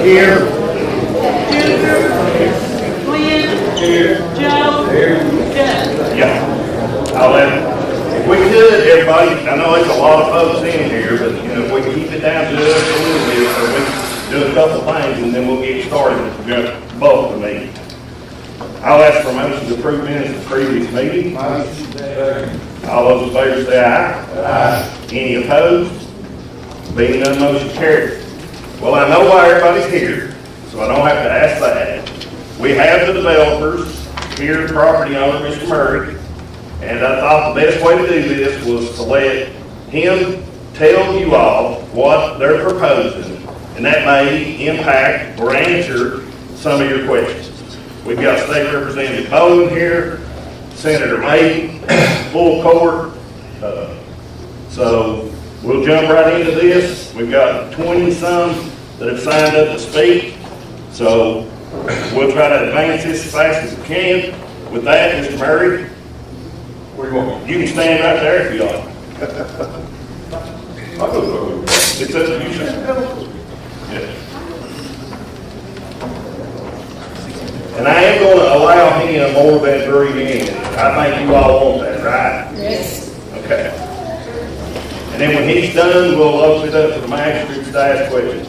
Here. Glenn. Joe. Doug. Yeah. I'll let, if we could, everybody, I know it's a lot of folks in here, but you know, if we can keep it down to us a little bit, so we can do a couple things and then we'll get started with the bulk of the meeting. I'll ask for a motion to approve minutes of the previous meeting. All those in favor say aye. Aye. Any opposed? Being none, motion carried. Well, I know why everybody's here, so I don't have to ask that. We have the developers here, property owner, Mr. Murray, and I thought the best way to do this was to let him tell you all what they're proposing, and that may impact or answer some of your questions. We've got State Representative Bowden here, Senator May, full court. So we'll jump right into this. We've got 20-some that have signed up to speak. So we'll try to advance this as fast as we can. With that, Mr. Murray, Where you want me? you can stand right there if you like. I'll go. It's up to you, sir. Yeah. And I am going to allow him more of that breathing in. I think you all want that, right? Yes. Okay. And then when he's done, we'll open it up to the magistrates to ask questions.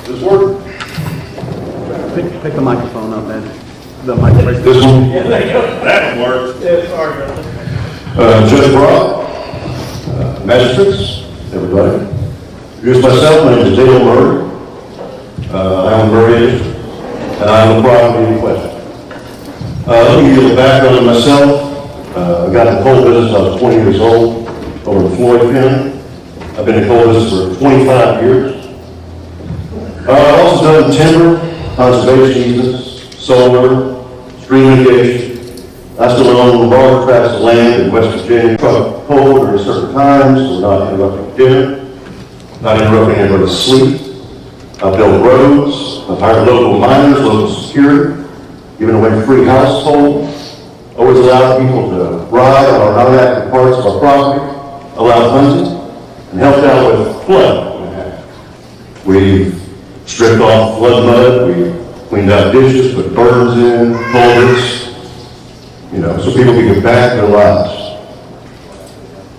This work? Pick the microphone up, man. The microphone. This one? That works. Judge Brock, magistrates, everybody. Introduce myself, my name is Dale Murray. I am Murray, and I am the property in question. Let me give you a background on myself. I got in the coal business when I was 20 years old over in Floyd County. I've been in coal business for 25 years. I've also done timber, conservation easements, solar, stream irrigation. I still own large tracts of land in West Virginia. Truck coal during certain times, so we're not interrupting dinner. Not interrupting anybody's sleep. I've built roads. I've hired local miners, local security, given away free household. Always allowed people to ride on our non-active parts of our property, allowed hunting, and helped out with flood. We've stripped off flood mud. We've cleaned out ditches, put berms in, culverts, so people can get back to their lives.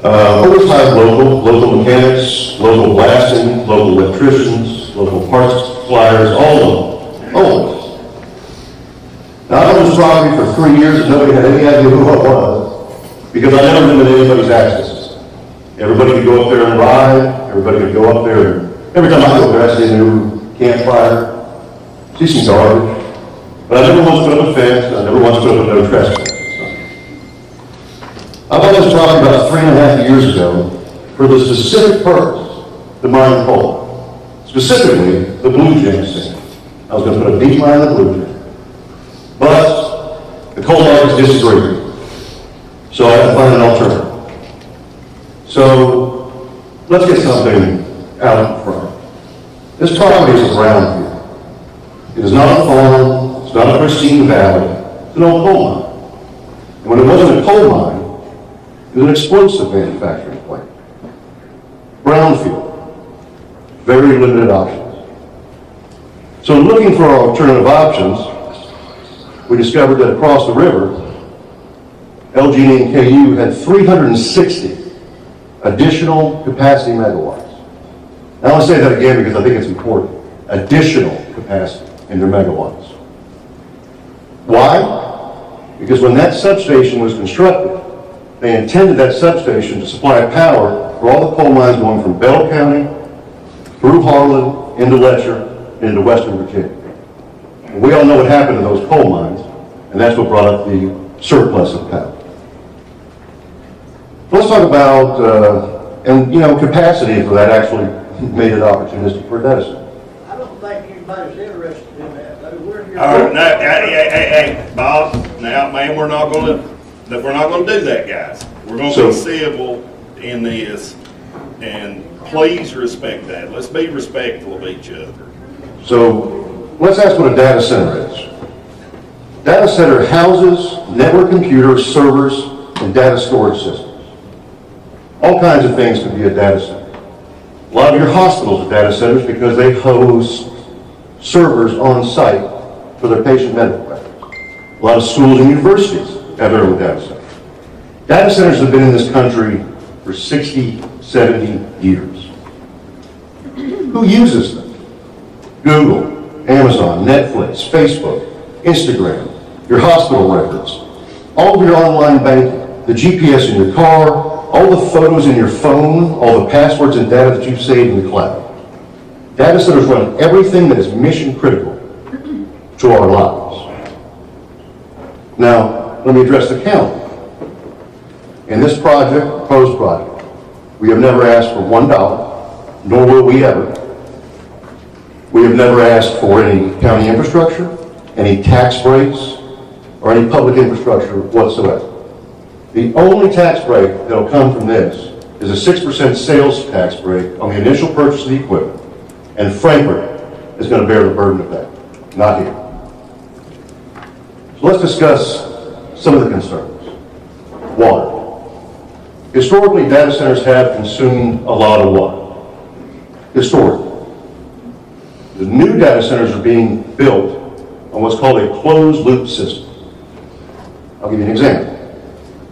Always hired local mechanics, local blasting, local electricians, local parts suppliers, all of them, always. Now, I owned this property for 3 years and nobody had any idea who I was because I never limited anybody's access. Everybody could go up there and ride, everybody could go up there, and every time I go up there I see a new campfire, see some garbage, but I never once put up a fence, I never once put up a no trespassing. I bought this property about 3.5 years ago for the specific purpose to mine coal, specifically the Blue Jam sand. I was going to put a deep mine in the Blue Jam, but the coal miners disagreed, so I had to find an alternative. So let's get something out in front. This property is a brownfield. It is not a farm. It's not a pristine valley. It's an old coal mine. And when it wasn't a coal mine, it was an explosive manufacturing plant. Brownfield. Very limited options. So looking for alternative options, we discovered that across the river, LG&E and KU had 360 additional capacity megawatts. Now I want to say that again because I think it's important. Additional capacity in their megawatts. Why? Because when that substation was constructed, they intended that substation to supply power for all the coal mines going from Bell County, through Harlan, into Letcher, into Western Virginia. And we all know what happened to those coal mines, and that's what brought up the surplus of power. Let's talk about, capacity for that actually made it opportunistic for a data center. I don't think anybody's interested in that, though. We're here. All right, now, hey, Bob, now, man, we're not going to do that, guys. We're going to be civil in this, and please respect that. Let's be respectful of each other. So let's ask what a data center is. Data center houses network computers, servers, and data storage systems. All kinds of things could be a data center. A lot of your hospitals are data centers because they host servers on site for their patient medical records. A lot of schools and universities have their own data centers. Data centers have been in this country for 60, 70 years. Who uses them? Google, Amazon, Netflix, Facebook, Instagram, your hospital records, all of your online banking, the GPS in your car, all the photos in your phone, all the passwords and data that you've saved in the cloud. Data centers run everything that is mission critical to our lives. Now, let me address the county. In this project, proposed project, we have never asked for $1, nor will we ever. We have never asked for any county infrastructure, any tax breaks, or any public infrastructure whatsoever. The only tax break that will come from this is a 6% sales tax break on the initial purchase of the equipment, and Frankfurt is going to bear the burden of that, not here. So let's discuss some of the concerns. Water. Historically, data centers have consumed a lot of water. Historically. The new data centers are being built on what's called a closed-loop system. I'll give you an example.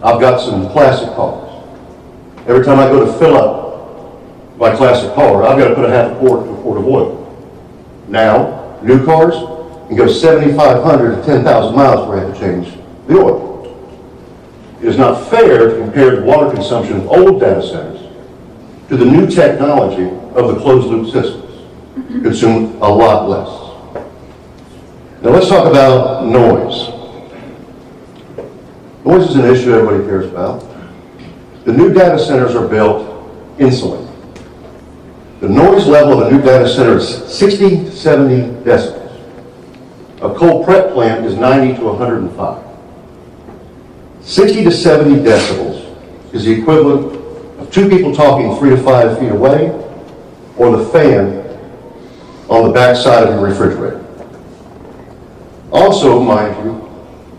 I've got some classic cars. Every time I go to fill up my classic car, I've got to put a half a quart to a quart of oil. Now, new cars can go 7,500 to 10,000 miles before I have to change the oil. It is not fair to compare the water consumption of old data centers to the new technology of the closed-loop systems. Consume a lot less. Now let's talk about noise. Noise is an issue everybody cares about. The new data centers are built insulated. The noise level of a new data center is 60 to 70 decibels. A coal prep plant is 90 to 105. 60 to 70 decibels is the equivalent of two people talking 3 to 5 feet away, or the fan on the back side of your refrigerator. Also, mind you,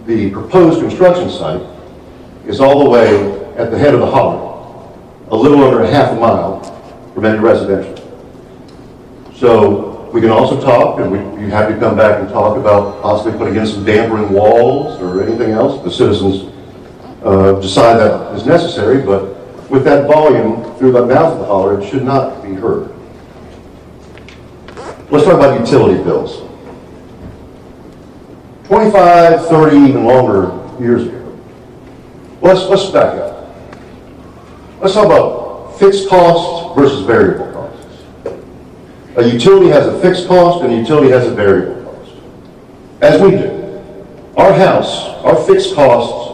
the proposed construction site is all the way at the head of the holler, a little under a half a mile from any residential. So we can also talk, and we'd be happy to come back and talk about possibly putting in some dampering walls or anything else. The citizens decide that is necessary, but with that volume through the mouth of the holler, it should not be heard. Let's talk about utility bills. 25, 30, even longer years ago. Let's back up. Let's talk about fixed costs versus variable costs. A utility has a fixed cost and a utility has a variable cost. As we do. Our house, our fixed costs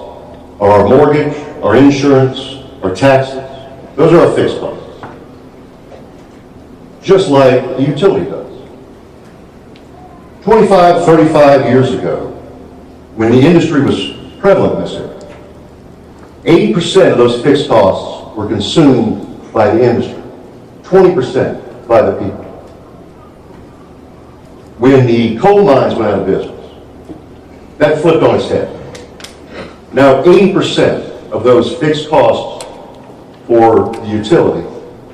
are our mortgage, our insurance, our taxes. Those are our fixed costs. Just like a utility does. 25, 35 years ago, when the industry was prevalent in this area, 80% of those fixed costs were consumed by the industry, 20% by the people. When the coal mines went out of business, that flipped on its head. Now 80% of those fixed costs for the utility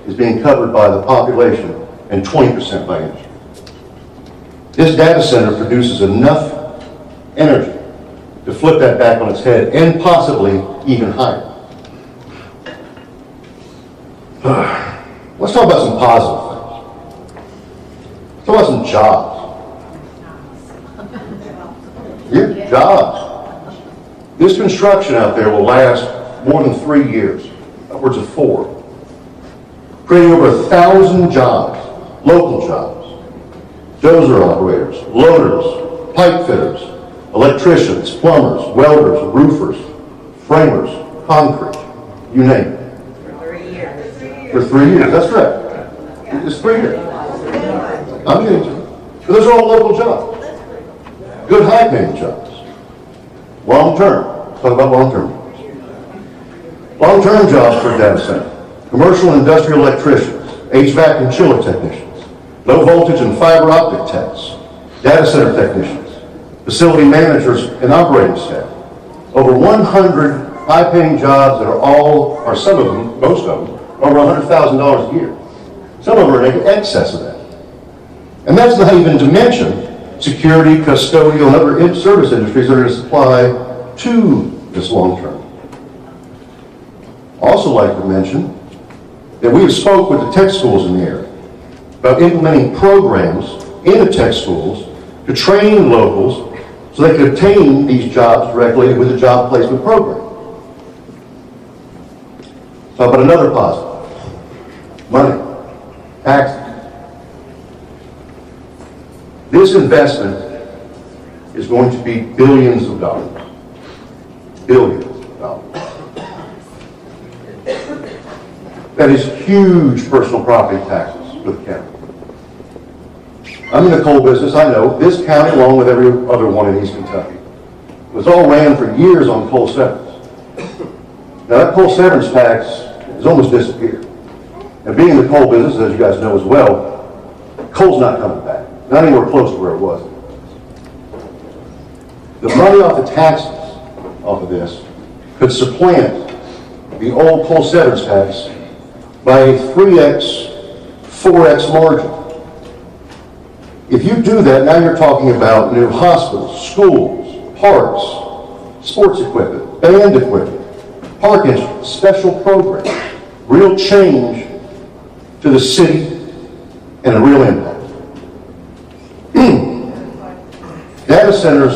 is being covered by the population and 20% by industry. This data center produces enough energy to flip that back on its head and possibly even higher. Let's talk about some positive things. Let's talk about some jobs. Yeah, jobs. This construction out there will last more than 3 years, upwards of 4, creating over 1,000 jobs, local jobs. Dozer operators, loaders, pipe fitters, electricians, plumbers, welders, roofers, framers, concrete, you name it. For 3 years. For 3 years, that's correct. It's 3 years. I'm getting to it. But those are all local jobs. Good high-paying jobs. Long-term. Talk about long-term jobs. Long-term jobs for a data center. Commercial and industrial electricians, HVAC and chiller technicians, low voltage and fiber optic techs, data center technicians, facility managers and operating staff. Over 100 high-paying jobs that are some of them, most of them, over $100,000 a year. Some of them are in excess of that. And that's not even to mention security, custodial, and other service industries that are going to supply to this long term. Also like to mention that we have spoke with the tech schools in the area about implementing programs in the tech schools to train locals so they can obtain these jobs directly with the job placement program. So, but another positive, money, taxes. This investment is going to be billions of dollars. Billions of dollars. That is huge personal property taxes for the county. I'm in the coal business, I know. This county, along with every other one in East Kentucky, was all ran for years on coal severance. Now that coal severance tax has almost disappeared. And being in the coal business, as you guys know as well, coal's not coming back. Not anywhere close to where it was. The money off the taxes off of this could supplant the old coal severance tax by a 3x, 4x margin. If you do that, now you're talking about new hospitals, schools, parks, sports equipment, band equipment, park instruments, special programs, real change to the city and a real impact. Data centers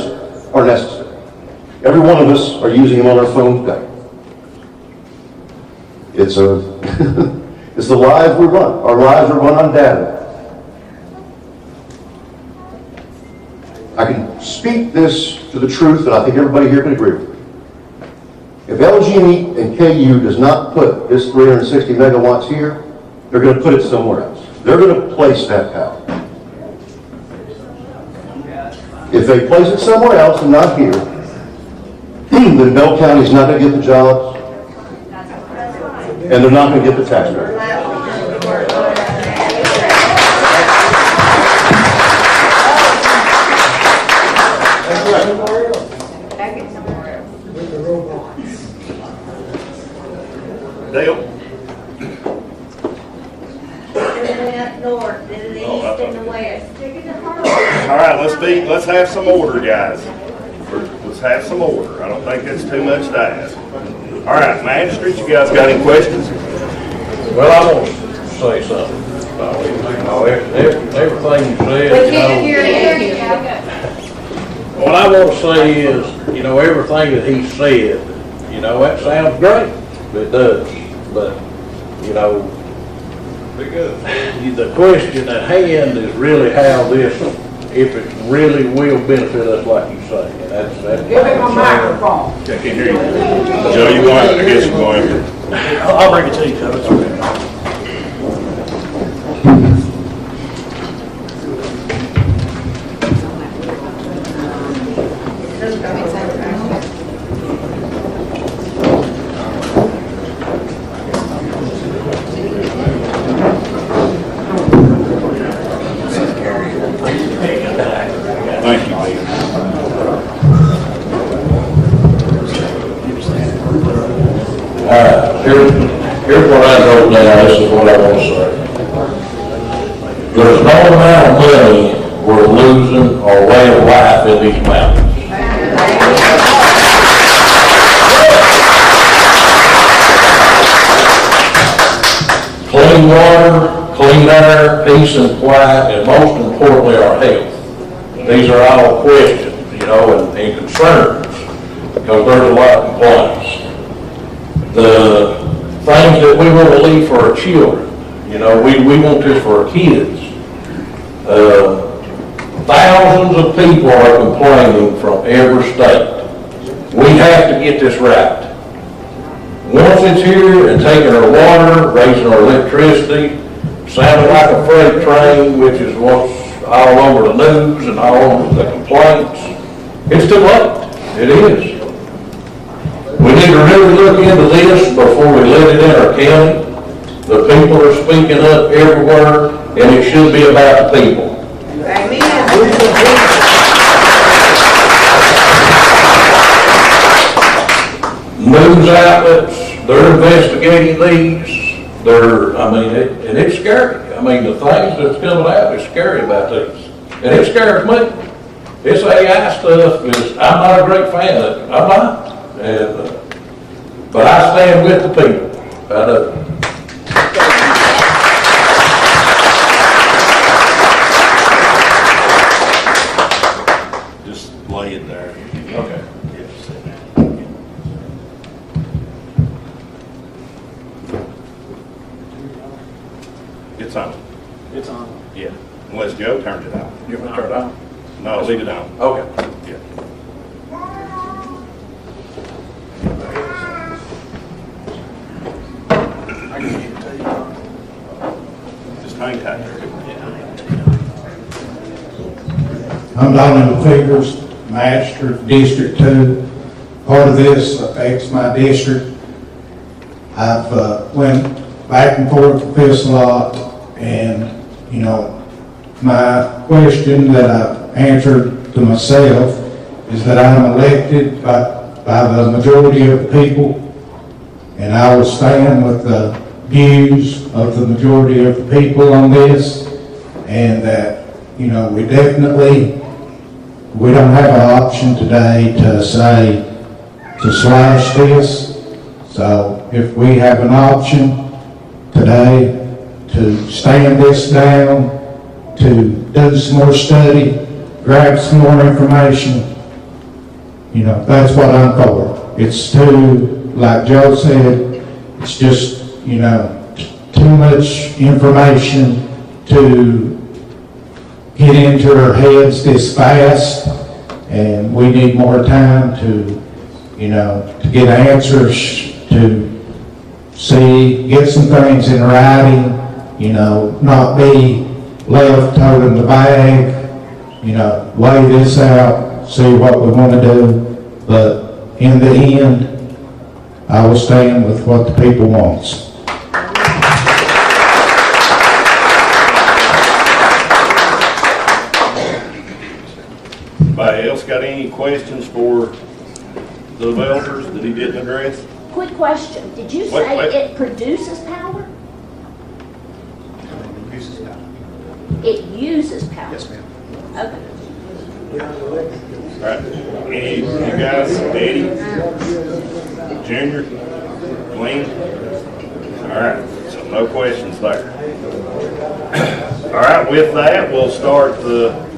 are necessary. Every one of us are using them on our phone today. It's it's the lives we run. Our lives are run on data. I can speak this to the truth, and I think everybody here can agree with me. If LG&E and KU does not put this 360 megawatts here, they're going to put it somewhere else. They're going to place that power. If they place it somewhere else and not here, then Bell County's not going to get the jobs, and they're not going to get the tax revenue. Dale? North, then the east and the west. All right, let's have some order, guys. Let's have some order. I don't think that's too much to ask. All right, magistrates, you guys got any questions? Well, I want to say something. Everything you said, We can't hear you. what I want to say is, everything that he said, that sounds great. It does. But, the question at hand is really how this, if it really will benefit us like you say. And that's Give him a microphone. I can't hear you. Joe, you want it? I guess you're going to. I'll bring it to you, Joe. It's okay. Thank you, Lee. Here's what I wrote down. This is what I want to say. There's no amount of money we're losing or way of life in these mountains. Clean water, clean air, peace and quiet, and most importantly, our health. These are all questions, and concerns, because there's a lot of complaints. The things that we want to leave for our children, we want this for our kids. Thousands of people are complaining from every state. We have to get this right. Once it's here and taking our water, raising our electricity, sounding like a freight train, which is what's all over the news and all over the complaints, it's too late. It is. We need to really look into this before we let it in our county. The people are speaking up everywhere, and it should be about the people. News outlets, they're investigating these. And it's scary. I mean, the things that's coming out is scary about this. And it scares me. This AI stuff is, I'm not a great fan of it. I'm not. But I stand with the people. I do. Just lay it there. Okay. Yes. It's on. It's on. Yeah. Unless Joe turns it on. You want to turn it on? No, leave it on. Okay. Yeah. Just hang tight. I'm down in the figures, Master, District 2. Part of this affects my district. I've went back and forth with this a lot, and, you know, my question that I've answered to myself is that I'm elected by the majority of the people, and I will stand with the views of the majority of the people on this, and that, you know, we don't have an option today to say to slash this. So if we have an option today to stand this down, to do some more study, grab some more information, you know, that's what I'm for. It's too, like Joe said, it's just, you know, too much information to get into our heads this fast, and we need more time to, you know, to get answers, to see, get some things in writing, you know, not be left holding the bag, you know, lay this out, see what we want to do, but in the end, I will stand with what the people wants. Anybody else got any questions for the developers that he didn't address? Quick question, did you Wait, say wait. it produces power? It uses power? Yes, ma'am. Okay. All right. Any of you guys, Eddie, Junior, Glenn? All right, so no questions there. All right, with that, we'll start the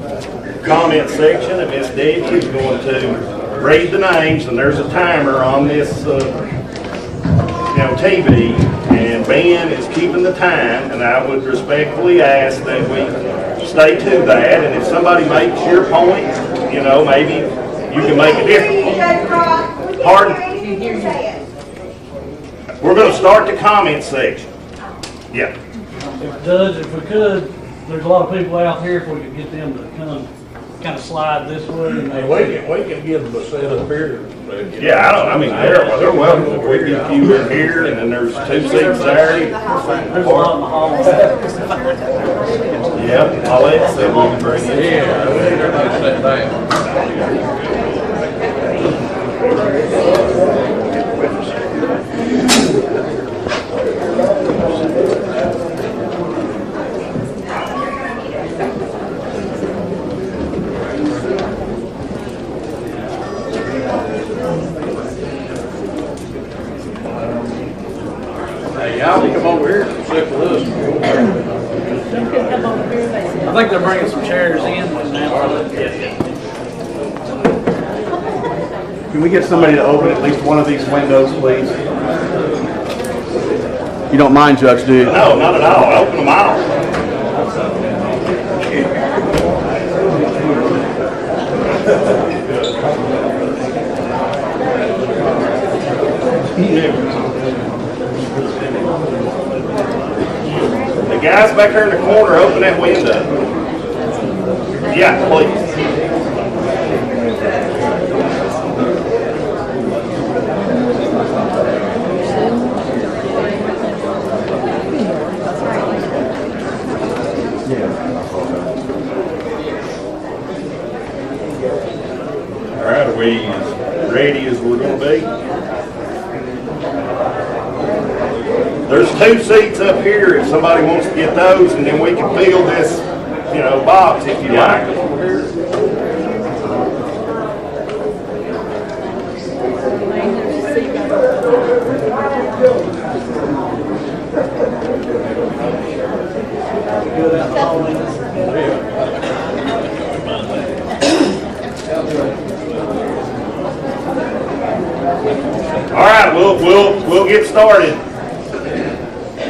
comment section, and Miss Debbie is going to read the names, and there's a timer on this, TV, and Ben is keeping the time, and I would respectfully ask that we stay to that, and if somebody makes your point, you know, maybe you can make a difference. Pardon? We're going to start the comment section. Yeah. Judge, if we could, there's a lot of people out here, if we could get them to kind of slide this way. Hey, we can get them to set up here. Yeah, they're welcome. If we get a few in here, and then there's 2 seats there. There's a lot in the hall. Yeah, I'll let them on bring it. Yeah, everybody sit down. Hey, y'all can come over here and sit with us. I think they're bringing some chairs in now. Can we get somebody to open at least one of these windows, please? You don't mind, Judge, do you? No, not at all. Open them all. The guys back there in the corner, open that window. Yeah, please. All right, are we as ready as we're going to be? There's 2 seats up here if somebody wants to get those, and then we can fill this, box if you like. All right, we'll get started.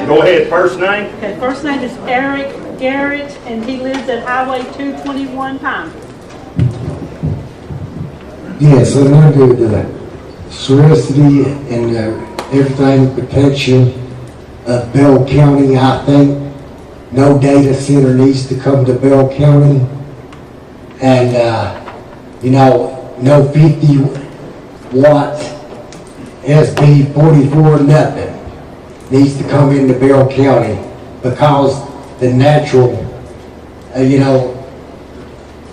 Go ahead, first name? Okay, first name is Eric Garrett, and he lives at Highway 221 Pine. Yes, I'm under the solicitation and everything protection of Bell County. I think no data center needs to come to Bell County. And, no 50 watt SB 44 nothing needs to come into Bell County, because the natural,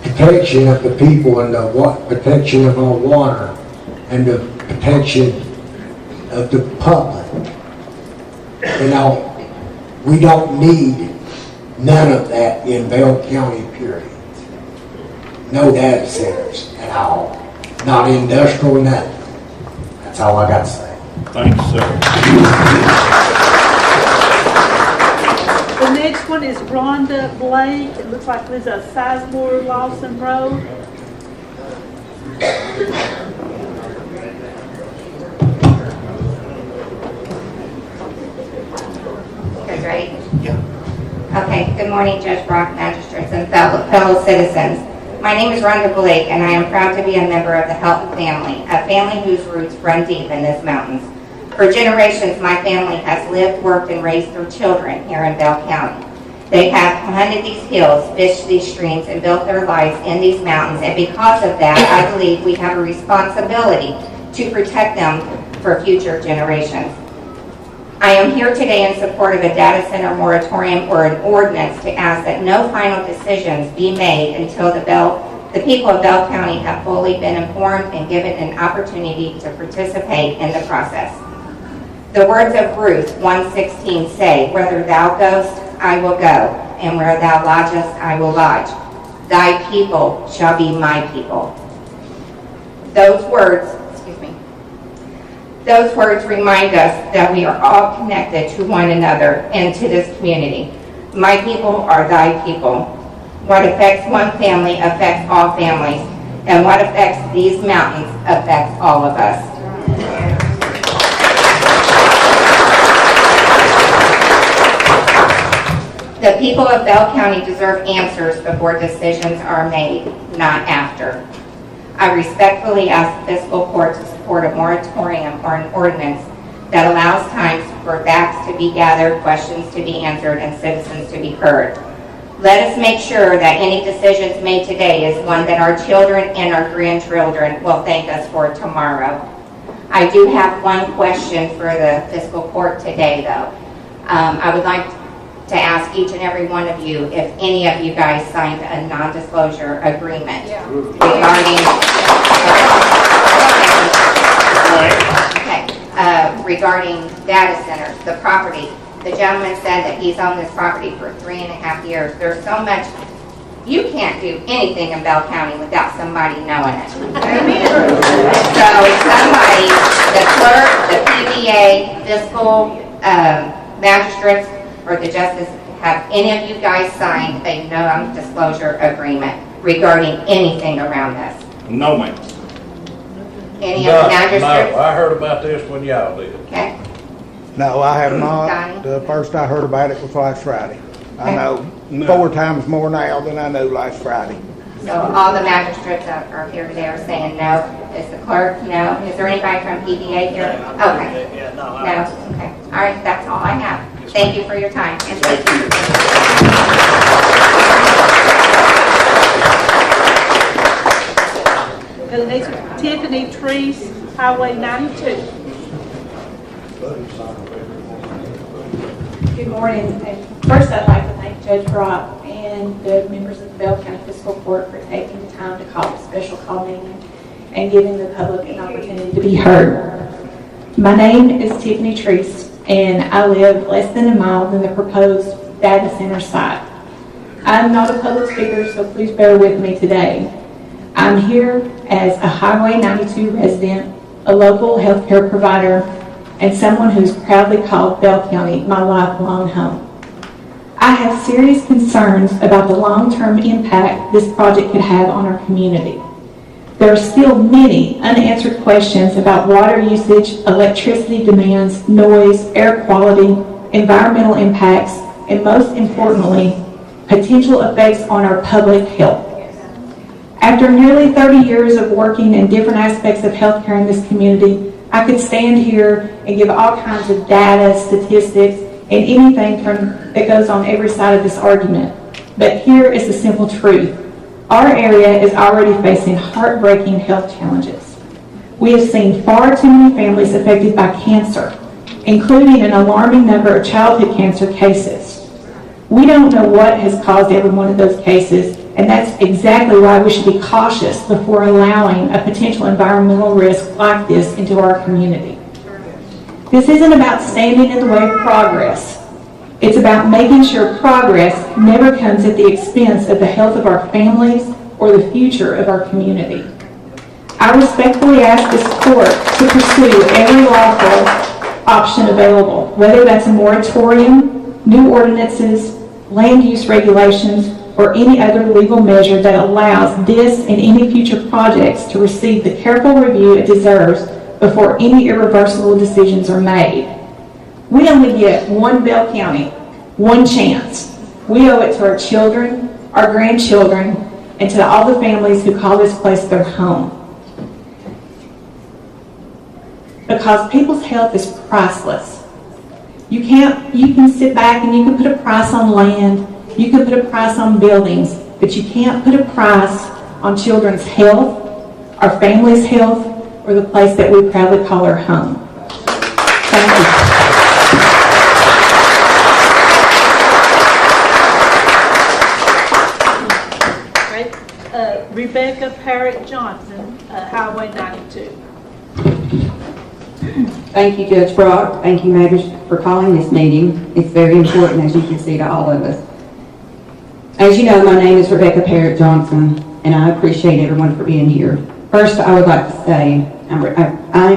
protection of the people and the protection of our water and the protection of the public. We don't need none of that in Bell County, period. No data centers at all. Not industrial, nothing. That's all I got to say. Thanks, sir. The next one is Rhonda Blake. It looks like lives at Sizemore Lawson Road. Guys ready? Yeah. Okay, good morning, Judge Brock, magistrates, and fellow citizens. My name is Rhonda Blake, and I am proud to be a member of the Helton family, a family whose roots run deep in these mountains. For generations, my family has lived, worked, and raised their children here in Bell County. They have hunted these hills, fished these streams, and built their lives in these mountains, and because of that, I believe we have a responsibility to protect them for future generations. I am here today in support of a data center moratorium or an ordinance to ask that no final decisions be made until the people of Bell County have fully been informed and given an opportunity to participate in the process. The words of Ruth 1:16 say, "Whether thou goest, I will go, and where thou lodgest, I will lodge. Thy people shall be my people." Those words remind us that we are all connected to one another and to this community. My people are thy people. What affects one family affects all families, and what affects these mountains affects all of us. The people of Bell County deserve answers before decisions are made, not after. I respectfully ask the fiscal court to support a moratorium or an ordinance that allows times for facts to be gathered, questions to be answered, and citizens to be heard. Let us make sure that any decisions made today is one that our children and our grandchildren will thank us for tomorrow. I do have one question for the fiscal court today, though. I would like to ask each and every one of you if any of you guys signed a non-disclosure agreement regarding data centers, the property. The gentleman said that he's owned this property for 3.5 years. There's so much, you can't do anything in Bell County without somebody knowing it. So somebody, the clerk, the PBA, fiscal, magistrates, or the justice, have any of you guys signed a non-disclosure agreement regarding anything around us? No, ma'am. Any of the magistrates? No, I heard about this when y'all did. Okay. No, I have not. Donnie? The first I heard about it was last Friday. I know No. 4 times more now than I knew last Friday. So all the magistrates that are here today are saying no. Is the clerk no? Is there anybody from PBA here? Okay. No? Okay. All right, that's all I have. Thank you for your time. Thank you. The next one, Tiffany Treese, Highway 92. Good morning. First, I'd like to thank Judge Brock and the members of the Bell County Fiscal Court for taking the time to call a special call meeting and giving the public an opportunity to be heard. My name is Tiffany Treese, and I live less than a mile from the proposed data center site. I'm not a public speaker, so please bear with me today. I'm here as a Highway 92 resident, a local healthcare provider, and someone who's proudly called Bell County my lifelong home. I have serious concerns about the long-term impact this project could have on our community. There are still many unanswered questions about water usage, electricity demands, noise, air quality, environmental impacts, and most importantly, potential effects on our public health. After nearly 30 years of working in different aspects of healthcare in this community, I could stand here and give all kinds of data, statistics, and anything that goes on every side of this argument. But here is the simple truth. Our area is already facing heartbreaking health challenges. We have seen far too many families affected by cancer, including an alarming number of childhood cancer cases. We don't know what has caused every one of those cases, and that's exactly why we should be cautious before allowing a potential environmental risk like this into our community. This isn't about standing in the way of progress. It's about making sure progress never comes at the expense of the health of our families or the future of our community. I respectfully ask this court to pursue every lawful option available, whether that's a moratorium, new ordinances, land use regulations, or any other legal measure that allows this and any future projects to receive the careful review it deserves before any irreversible decisions are made. We only get one Bell County, one chance. We owe it to our children, our grandchildren, and to all the families who call this place their home. Because people's health is priceless. You can sit back and you can put a price on land, you can put a price on buildings, but you can't put a price on children's health, our family's health, or the place that we proudly call our home. Thank you. Rebecca Parrott Johnson, Highway 92. Thank you, Judge Brock. Thank you, members, for calling this meeting. It's very important, as you can see, to all of us. As you know, my name is Rebecca Parrott Johnson, and I appreciate everyone for being here. First, I would like to say I'm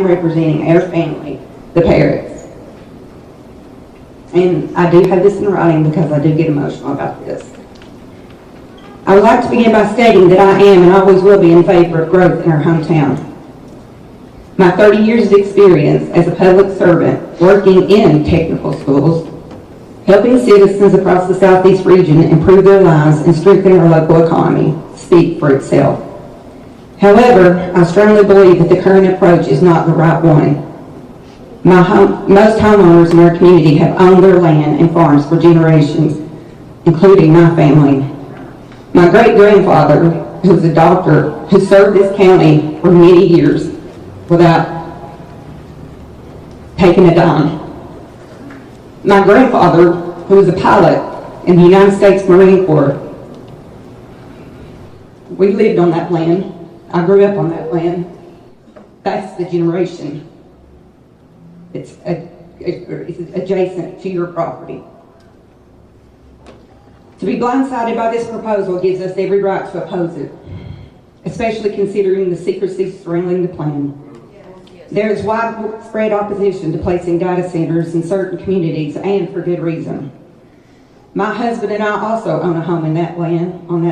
representing our family, the Parrotts. And I do have this in writing because I do get emotional about this. I would like to begin by stating that I am and always will be in favor of growth in our hometown. My 30 years of experience as a public servant working in technical schools, helping citizens across the Southeast region improve their lives and strengthen our local economy speak for itself. However, I strongly believe that the current approach is not the right one. Most homeowners in our community have owned their land and farms for generations, including my family. My great-grandfather, who was a doctor, who served this county for many years without taking a dime. My grandfather, who was a pilot in the United States Marine Corps, we lived on that land. I grew up on that land. That's the generation. It's adjacent to your property. To be blindsided by this proposal gives us every right to oppose it, especially considering the secrecy surrounding the plan. There is widespread opposition to placing data centers in certain communities, and for good reason. My husband and I also own a home on that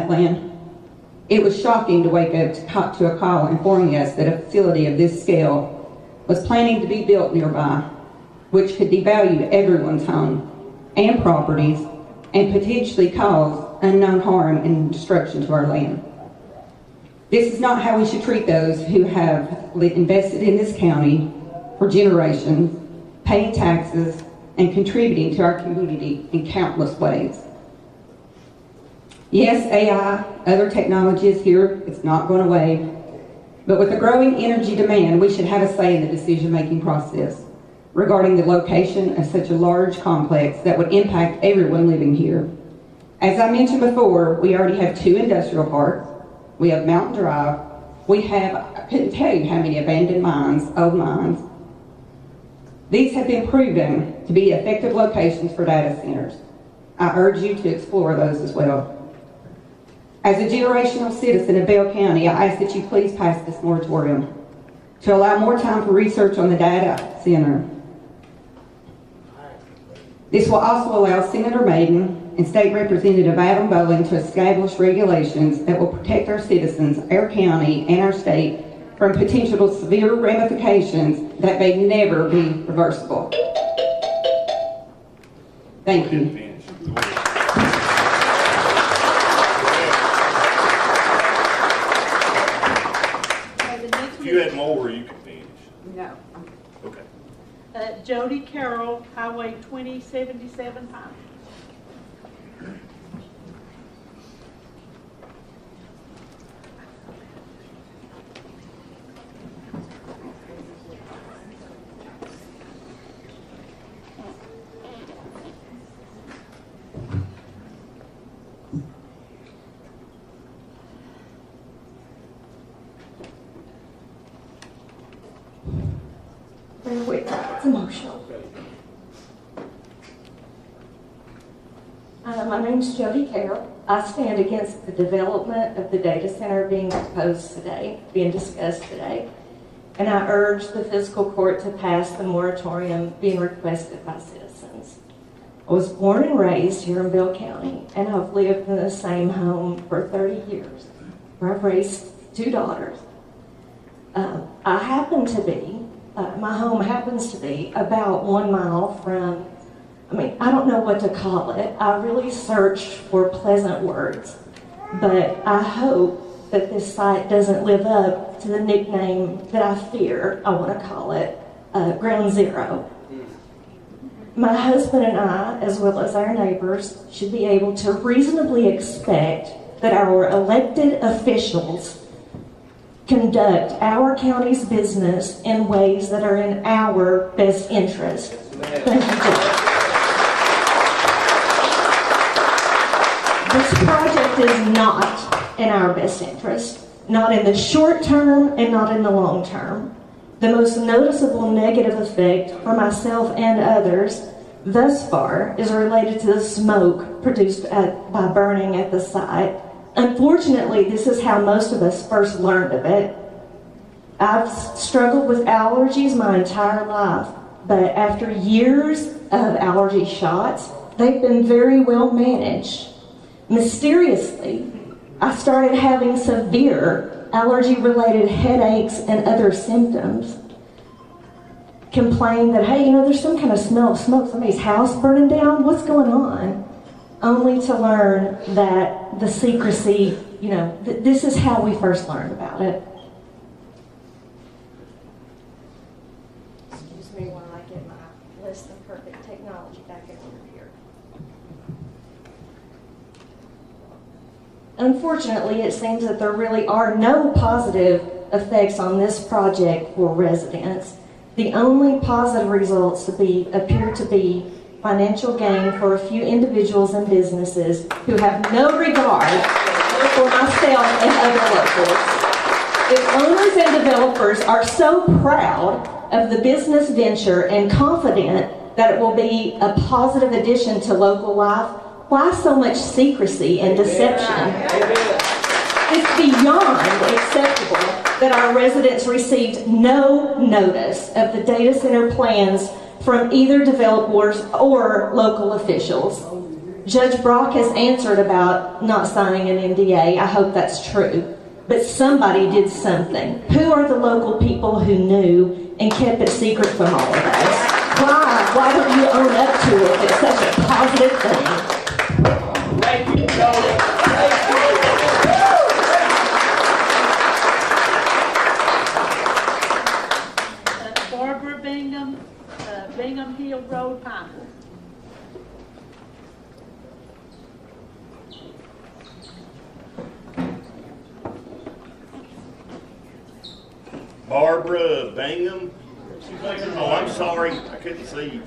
land. It was shocking to wake up to a call informing us that a facility of this scale was planning to be built nearby, which could devalue everyone's home and properties and potentially cause unknown harm and destruction to our land. This is not how we should treat those who have invested in this county for generations, paying taxes, and contributing to our community in countless ways. Yes, AI, other technologies here, it's not going away, but with the growing energy demand, we should have a say in the decision-making process regarding the location of such a large complex that would impact everyone living here. As I mentioned before, we already have 2 industrial parks. We have Mountain Drive. We have, I couldn't tell you how many abandoned mines, old mines. These have been proven to be effective locations for data centers. I urge you to explore those as well. As a generational citizen of Bell County, I ask that you please pass this moratorium to allow more time for research on the data center. This will also allow Senator Maiden and State Representative Adam Bowling to establish regulations that will protect our citizens, our county, and our state from potential severe ramifications that may never be reversible. Thank you. If you had more, you could finish. No. Okay. Jody Carroll, Highway 2077 Pine. Wait, it's emotional. My name's Jody Carroll. I stand against the development of the data center being proposed today, being discussed today, and I urge the fiscal court to pass the moratorium being requested by citizens. I was born and raised here in Bell County, and I've lived in the same home for 30 years, where I've raised 2 daughters. My home happens to be about 1 mile from, I don't know what to call it. I really searched for pleasant words, but I hope that this site doesn't live up to the nickname that I fear, I want to call it, Ground Zero. My husband and I, as well as our neighbors, should be able to reasonably expect that our elected officials conduct our county's business in ways that are in our best interest. Thank you, Judge. This project is not in our best interest, not in the short term and not in the long term. The most noticeable negative effect for myself and others thus far is related to the smoke produced by burning at the site. Unfortunately, this is how most of us first learned of it. I've struggled with allergies my entire life, but after years of allergy shots, they've been very well managed. Mysteriously, I started having severe allergy-related headaches and other symptoms. Complained that, hey, there's some kind of smell of smoke, somebody's house burning down, what's going on? Only to learn that the secrecy, this is how we first learned about it. Excuse me while I get my less than perfect technology back in order here. Unfortunately, it seems that there really are no positive effects on this project for residents. The only positive results appear to be financial gain for a few individuals and businesses who have no regard for myself and other locals. If owners and developers are so proud of the business venture and confident that it will be a positive addition to local life, why so much secrecy and deception? It's beyond acceptable that our residents received no notice of the data center plans from either developers or local officials. Judge Brock has answered about not signing an NDA. I hope that's true. But somebody did something. Who are the local people who knew and kept it secret from all of us? Why don't you own up to it? It's such a positive thing. Thank you, Jody. Barbara Bingham, Bingham Hill Road, Pineville. Barbara Bingham. Oh, I'm sorry, I couldn't see you.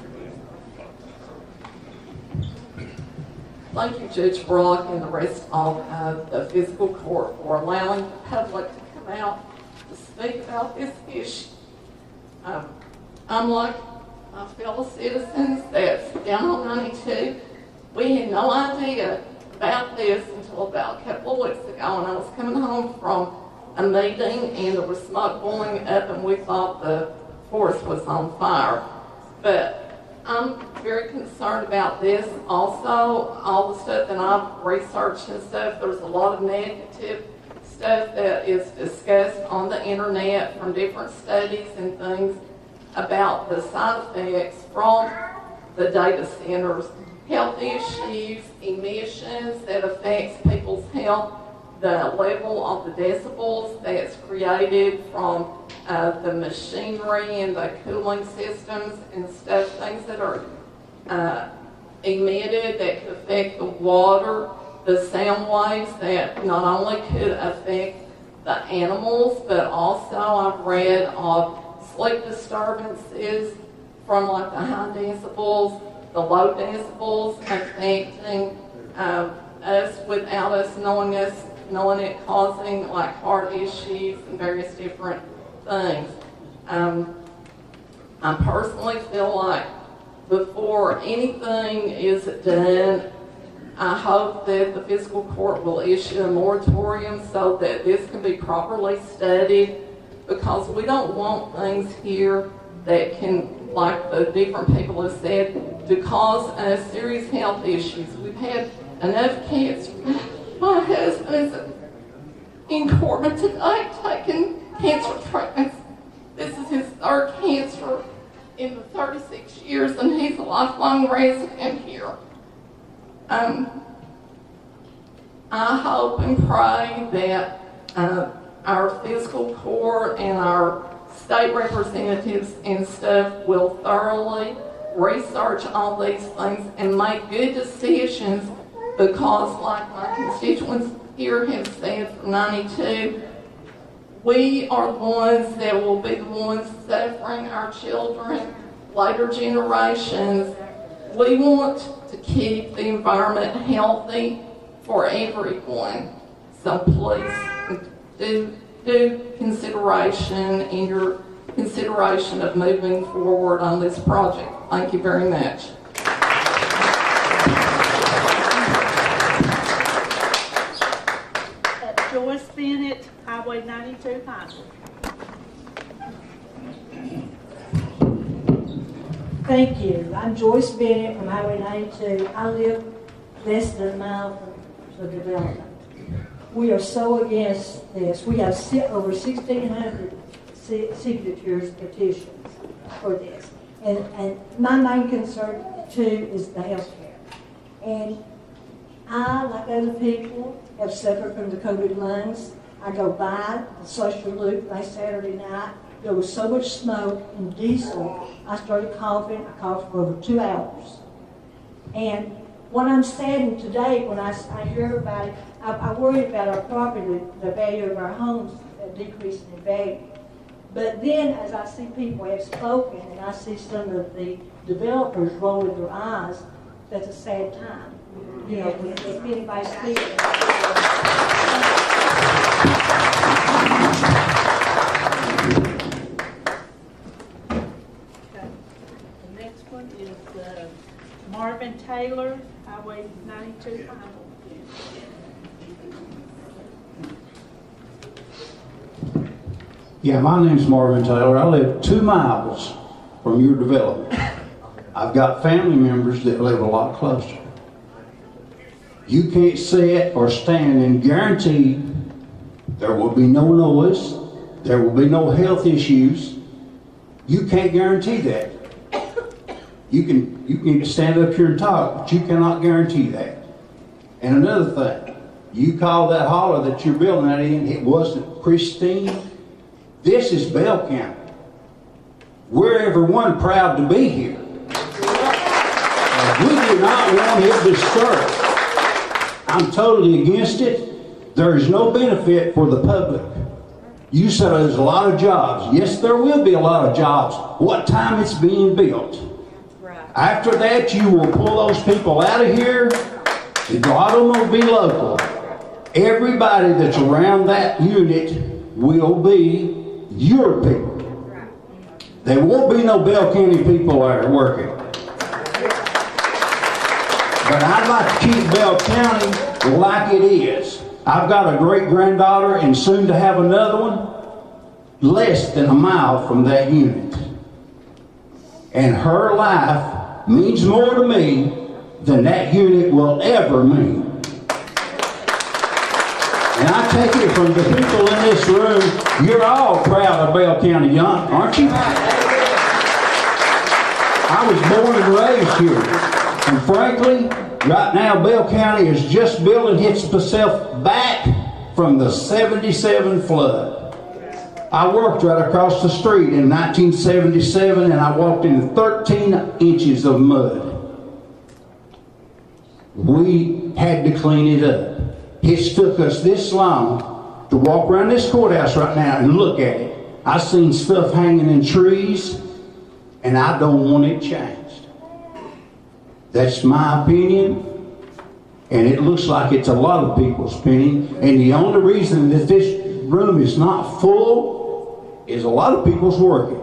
Thank you, Judge Brock and the rest of the fiscal court for allowing the public to come out to speak about this issue. Unlike fellow citizens that's down on 92. We had no idea about this until about a couple of weeks ago, and I was coming home from a meeting and there was smoke boiling up and we thought the forest was on fire. But I'm very concerned about this. Also, all the stuff that I've researched and stuff, there's a lot of negative stuff that is discussed on the internet from different studies and things about the side effects from the data centers, health issues, emissions that affects people's health, the level of the decibels that's created from the machinery and the cooling systems and stuff, things that are emitted that could affect the water, the sound waves that not only could affect the animals, but also I've read of sleep disturbances from like the high decibels, the low decibels affecting us without us knowing it, causing like heart issues and various different things. I personally feel like before anything is done, I hope that the fiscal court will issue a moratorium so that this can be properly studied, because we don't want things here that can, like the different people have said, to cause us serious health issues. We've had enough cancer. My husband is in Corbin today taking cancer treatments. This is his third cancer in the 36 years, and he's a lifelong resident here. I hope and pray that our fiscal court and our state representatives and stuff will thoroughly research all these things and make good decisions, because like my constituents here have said from 92, we are the ones that will be the ones suffering, our children, later generations. We want to keep the environment healthy for everyone. So please do consideration in your consideration of moving forward on this project. Thank you very much. Joyce Bennett, Highway 92, Highland. Thank you. I'm Joyce Bennett from Highway 92. I live less than a mile from the development. We are so against this. We have over 1,600 signatures petitions for this. And my main concern too is the health care. And I, like other people, have suffered from the COVID lungs. I go by the social loop last Saturday night. There was so much smoke and diesel, I started coughing. I coughed for over 2 hours. And what I'm saddened today when I hear everybody, I worry about our property, the value of our homes decreasing in value. But then as I see people have spoken and I see some of the developers rolling their eyes, that's a sad time. You know, if anybody's speaking. The next one is Marvin Taylor, Highway 92, Highland. Yeah, my name's Marvin Taylor. I live 2 miles from your development. I've got family members that live a lot closer. You can't sit or stand and guarantee there will be no noise, there will be no health issues. You can't guarantee that. You can stand up here and talk, but you cannot guarantee that. And another thing, you call that holler that you're building that in, it wasn't pristine. This is Bell County. We're everyone proud to be here. We do not want it disturbed. I'm totally against it. There is no benefit for the public. You said there's a lot of jobs. Yes, there will be a lot of jobs. What time it's being built? After that, you will pull those people out of here. A lot of them will be local. Everybody that's around that unit will be your people. There won't be no Bell County people there working. But I'd like to keep Bell County like it is. I've got a great-granddaughter and soon to have another one, less than a mile from that unit. And her life means more to me than that unit will ever mean. And I take it from the people in this room, you're all proud of Bell County, aren't you? I was born and raised here. And frankly, right now, Bell County is just building itself back from the '77 flood. I worked right across the street in 1977, and I walked in 13 inches of mud. We had to clean it up. It's took us this long to walk around this courthouse right now and look at it. I've seen stuff hanging in trees, and I don't want it changed. That's my opinion, and it looks like it's a lot of people's opinion. And the only reason that this room is not full is a lot of people's working.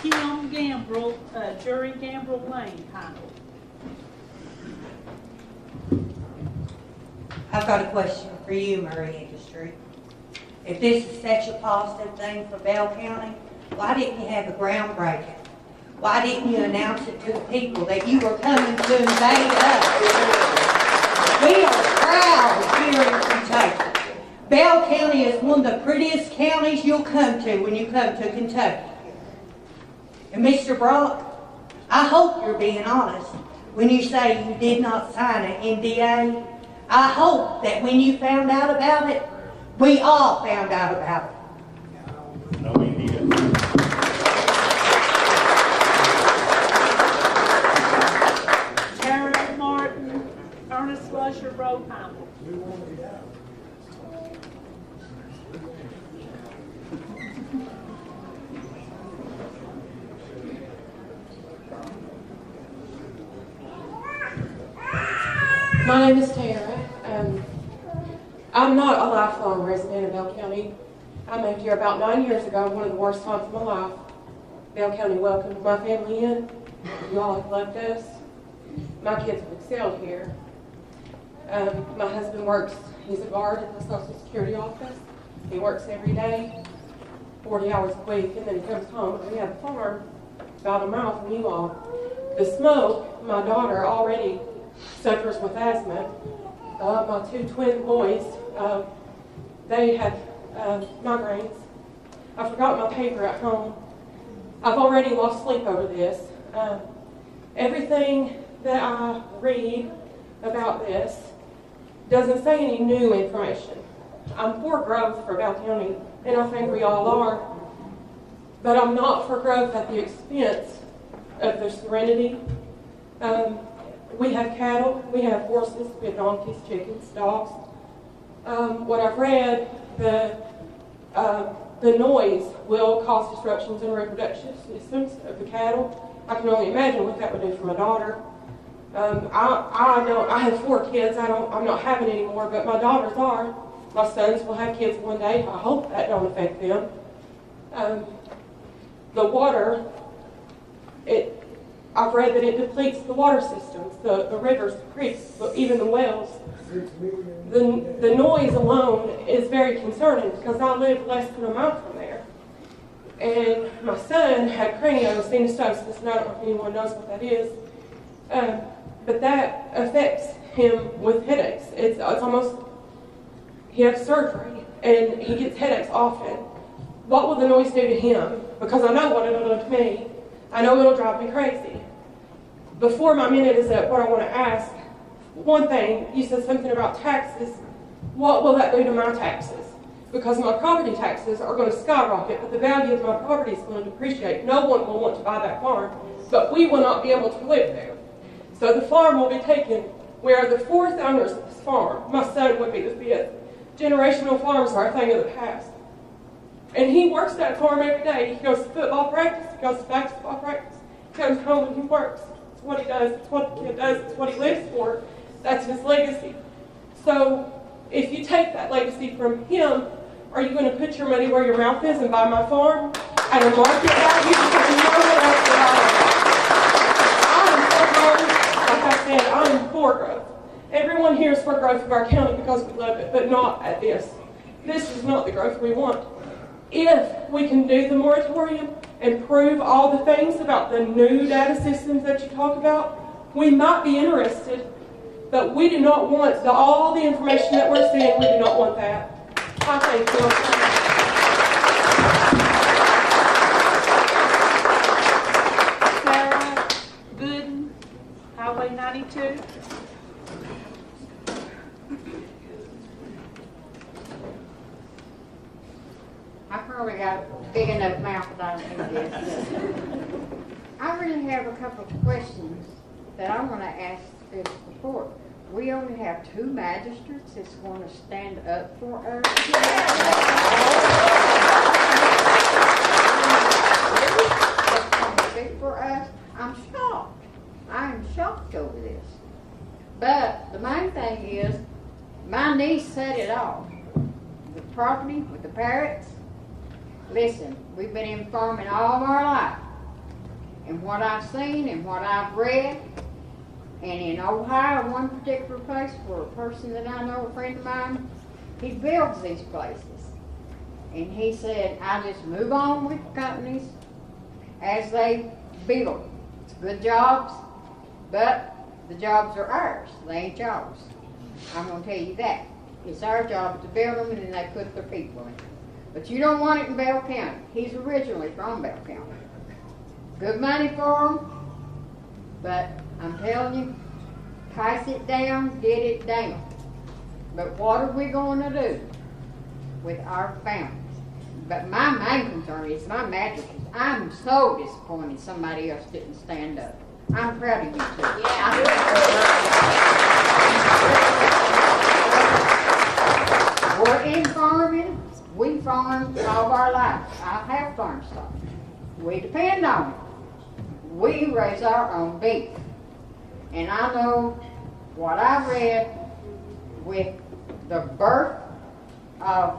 Kim Gambrell, Jury Gambrell Lane title. I've got a question for you, Murray Industry. If this is such a positive thing for Bell County, why didn't you have a groundbreaking? Why didn't you announce it to the people that you were coming to invade us? We are proud here in Kentucky. Bell County is one of the prettiest counties you'll come to when you come to Kentucky. And Mr. Brock, I hope you're being honest when you say you did not sign an NDA. I hope that when you found out about it, we all found out about it. No, we didn't. Tara Martin, Ernest Lusher, Roeheim. My name is Tara. I'm not a lifelong resident of Bell County. I moved here about 9 years ago, one of the worst times of my life. Bell County welcomed my family in. You all have loved us. My kids have excelled here. My husband works, he's a guard at the Social Security office. He works every day, 40 hours a week, and then he comes home. We have a farm about a mile from you all. The smoke, my daughter already suffers with asthma. My two twin boys, they have migraines. I forgot my paper at home. I've already lost sleep over this. Everything that I read about this doesn't say any new information. I'm for growth for Bell County, and I think we all are, but I'm not for growth at the expense of the serenity. We have cattle, we have horses, we have donkeys, chickens, dogs. What I've read, the noise will cause disruptions in reproductive systems of the cattle. I can only imagine what that would do for my daughter. I have 4 kids. I'm not having any more, but my daughters are. My sons will have kids one day. I hope that don't affect them. The water, I've read that it depletes the water systems, the rivers, the creeks, even the wells. The noise alone is very concerning because I live less than a mile from there. And my son had craniosynostosis, and I don't know if anyone knows what that is, but that affects him with headaches. It's almost, he had surgery, and he gets headaches often. What will the noise do to him? Because I know what it'll do to me. I know it'll drive me crazy. Before my minute is up, what I want to ask, one thing, you said something about taxes. What will that do to my taxes? Because my property taxes are going to skyrocket, but the value of my property is going to depreciate. No one will want to buy that farm, but we will not be able to live there. So the farm will be taken. We are the 4th owners of this farm. My son would be the 5th. Generational farms are a thing of the past. And he works that farm every day. He goes to football practice, he goes to basketball practice, he comes home and he works. It's what he does, it's what the kid does, it's what he lives for. That's his legacy. So If you take that legacy from him, are you going to put your money where your mouth is and buy my farm at a market value? Because you know what else I am so growth. Like I said, I am for growth. Everyone here is for growth of our county because we love it, but not at this. This is not the growth we want. If we can do the moratorium and prove all the things about the new data systems that you talk about, we might be interested, but we do not want all the information that we're seeing. We do not want that. I thank you. Sarah Gooden, Highway 92. I probably got a big enough mouth that I can get. I really have a couple of questions that I want to ask this report. We only have 2 magistrates that's going to stand up for us. That's going to speak for us. I'm shocked. I am shocked over this. But the main thing is, my niece said it all. The property with the parrots. Listen, we've been in farming all of our life. And what I've seen and what I've read, and in Ohio, one particular place for a person that I know, a friend of mine, he builds these places. And he said, I just move on with the companies as they build. It's good jobs, but the jobs are ours. They ain't yours. I'm going to tell you that. It's our job to build them and then they put their people in. But you don't want it in Bell County. He's originally from Bell County. Good money for him, but I'm telling you, price it down, get it down. But what are we going to do with our families? But my main concern is my mattresses. I'm so disappointed somebody else didn't stand up. I'm proud of you too. Yeah. We're in farming. We farm all of our lives. I have farm stock. We depend on it. We raise our own beef. And I know what I've read with the birth of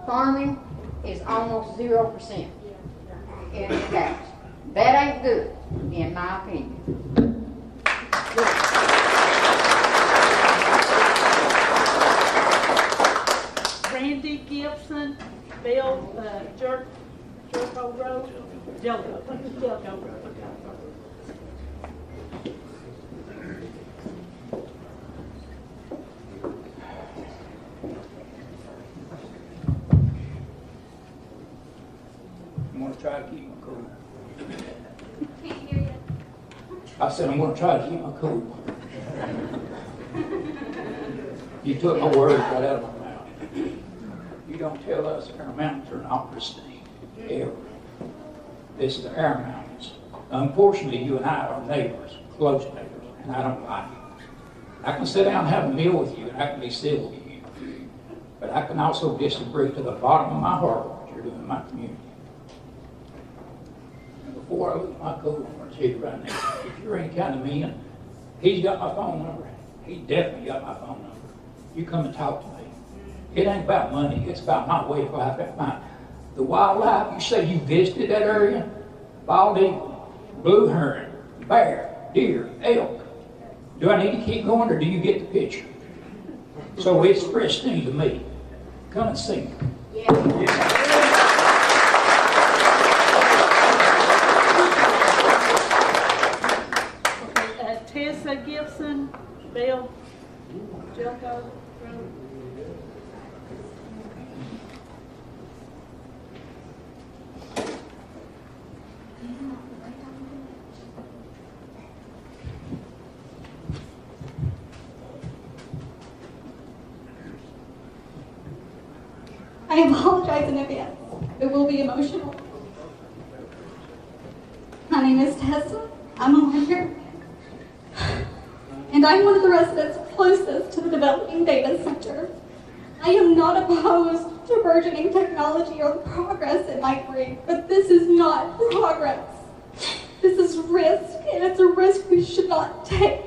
farming is almost 0% in the cows. That ain't good, in my opinion. Randy Gibson, Bill Jerko Road, Jelko Road. I'm going to try to keep my cool. I said I'm going to try to keep my cool. You took my words right out of my mouth. You don't tell us our mountains are not pristine, ever. This is our mountains. Unfortunately, you and I are neighbors, close neighbors, and I don't like it. I can sit down and have a meal with you, and I can be civil with you. But I can also disagree to the bottom of my heart with what you're doing in my community. And before I lose my cool, I'm going to tell you right now, if you're any kind of man, he's got my phone number. He definitely got my phone number. You come and talk to me. It ain't about money. It's about my way of life. The wildlife, you say you visited that area? Bald eagle, blue heron, bear, deer, elk. Do I need to keep going or do you get the picture? So it's pristine to me. Come and see me. Tessa Gibson, Bill Jelko Road. I apologize in advance. It will be emotional. My name is Tessa. I'm a lawyer. And I'm one of the residents closest to the developing data center. I am not opposed to burgeoning technology or the progress it might bring, but this is not progress. This is risk, and it's a risk we should not take.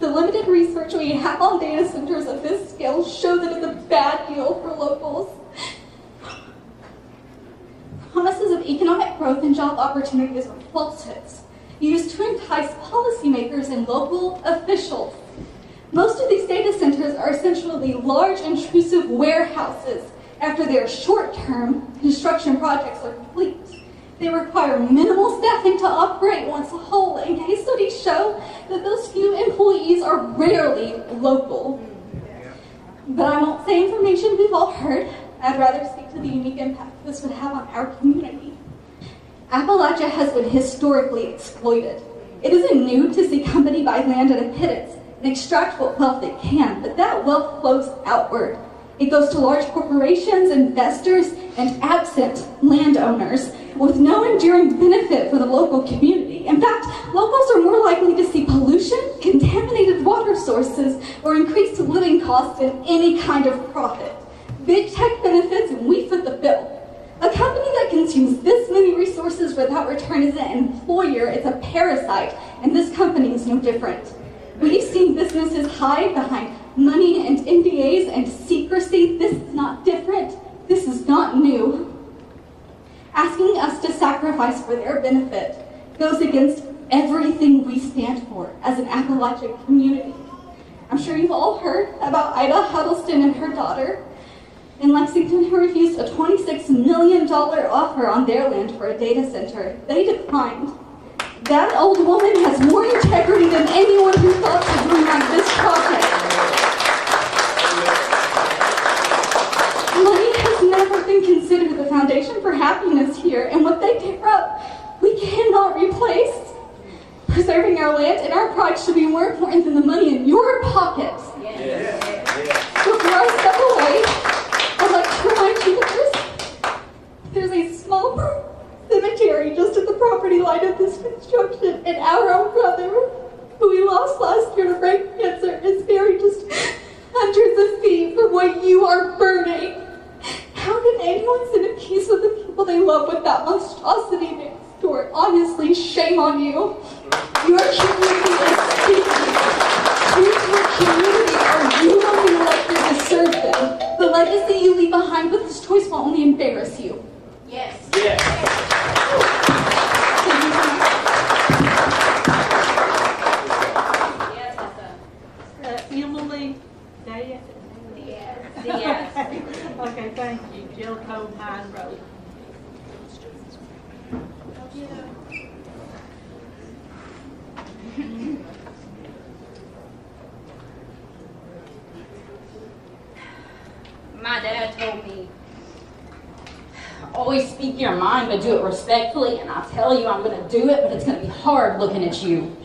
The limited research we have on data centers of this scale show that it's a bad deal for locals. Promises of economic growth and job opportunities are falsehoods used to entice policymakers and local officials. Most of these data centers are essentially large, intrusive warehouses after their short-term construction projects are complete. They require minimal staffing to operate once a whole, and case studies show that those few employees are rarely local. But I won't say information we've all heard. I'd rather speak to the unique impact this would have on our community. Appalachia has been historically exploited. It isn't new to see company buy land at a pittance and extract what wealth it can, but that wealth flows outward. It goes to large corporations, investors, and absent landowners with no enduring benefit for the local community. In fact, locals are more likely to see pollution, contaminated water sources, or increased living costs than any kind of profit. Big tech benefits and we foot the bill. A company that consumes this many resources without return isn't an employer, it's a parasite, and this company is no different. We've seen businesses hide behind money and NDAs and secrecy. This is not different. This is not new. Asking us to sacrifice for their benefit goes against everything we stand for as an Appalachian community. I'm sure you've all heard about Ida Huddleston and her daughter in Lexington who refused a $26 million offer on their land for a data center. They declined. That old woman has more integrity than anyone who thought to greenlight this project. Money has never been considered the foundation for happiness here, and what they tear up, we cannot replace. Preserving our land and our pride should be more important than the money in your pockets. Before I step away, I'd like to remind you that there's a small cemetery just at the property line of this construction, and our own brother, who we lost last year to brain cancer, is buried just hundreds of feet from what you are burning. How can anyone sit in peace with the people they love with that monstrosity next door? Honestly, shame on you. Your community is speaking. Choose your community, or you will be elected to serve them. The legacy you leave behind with this choice will only embarrass you. Yes. Yes. Emily Diaz? Diaz. Okay, thank you. Jericho Pine Road. My dad told me, always speak your mind, but do it respectfully. And I tell you, I'm going to do it, but it's going to be hard looking at you.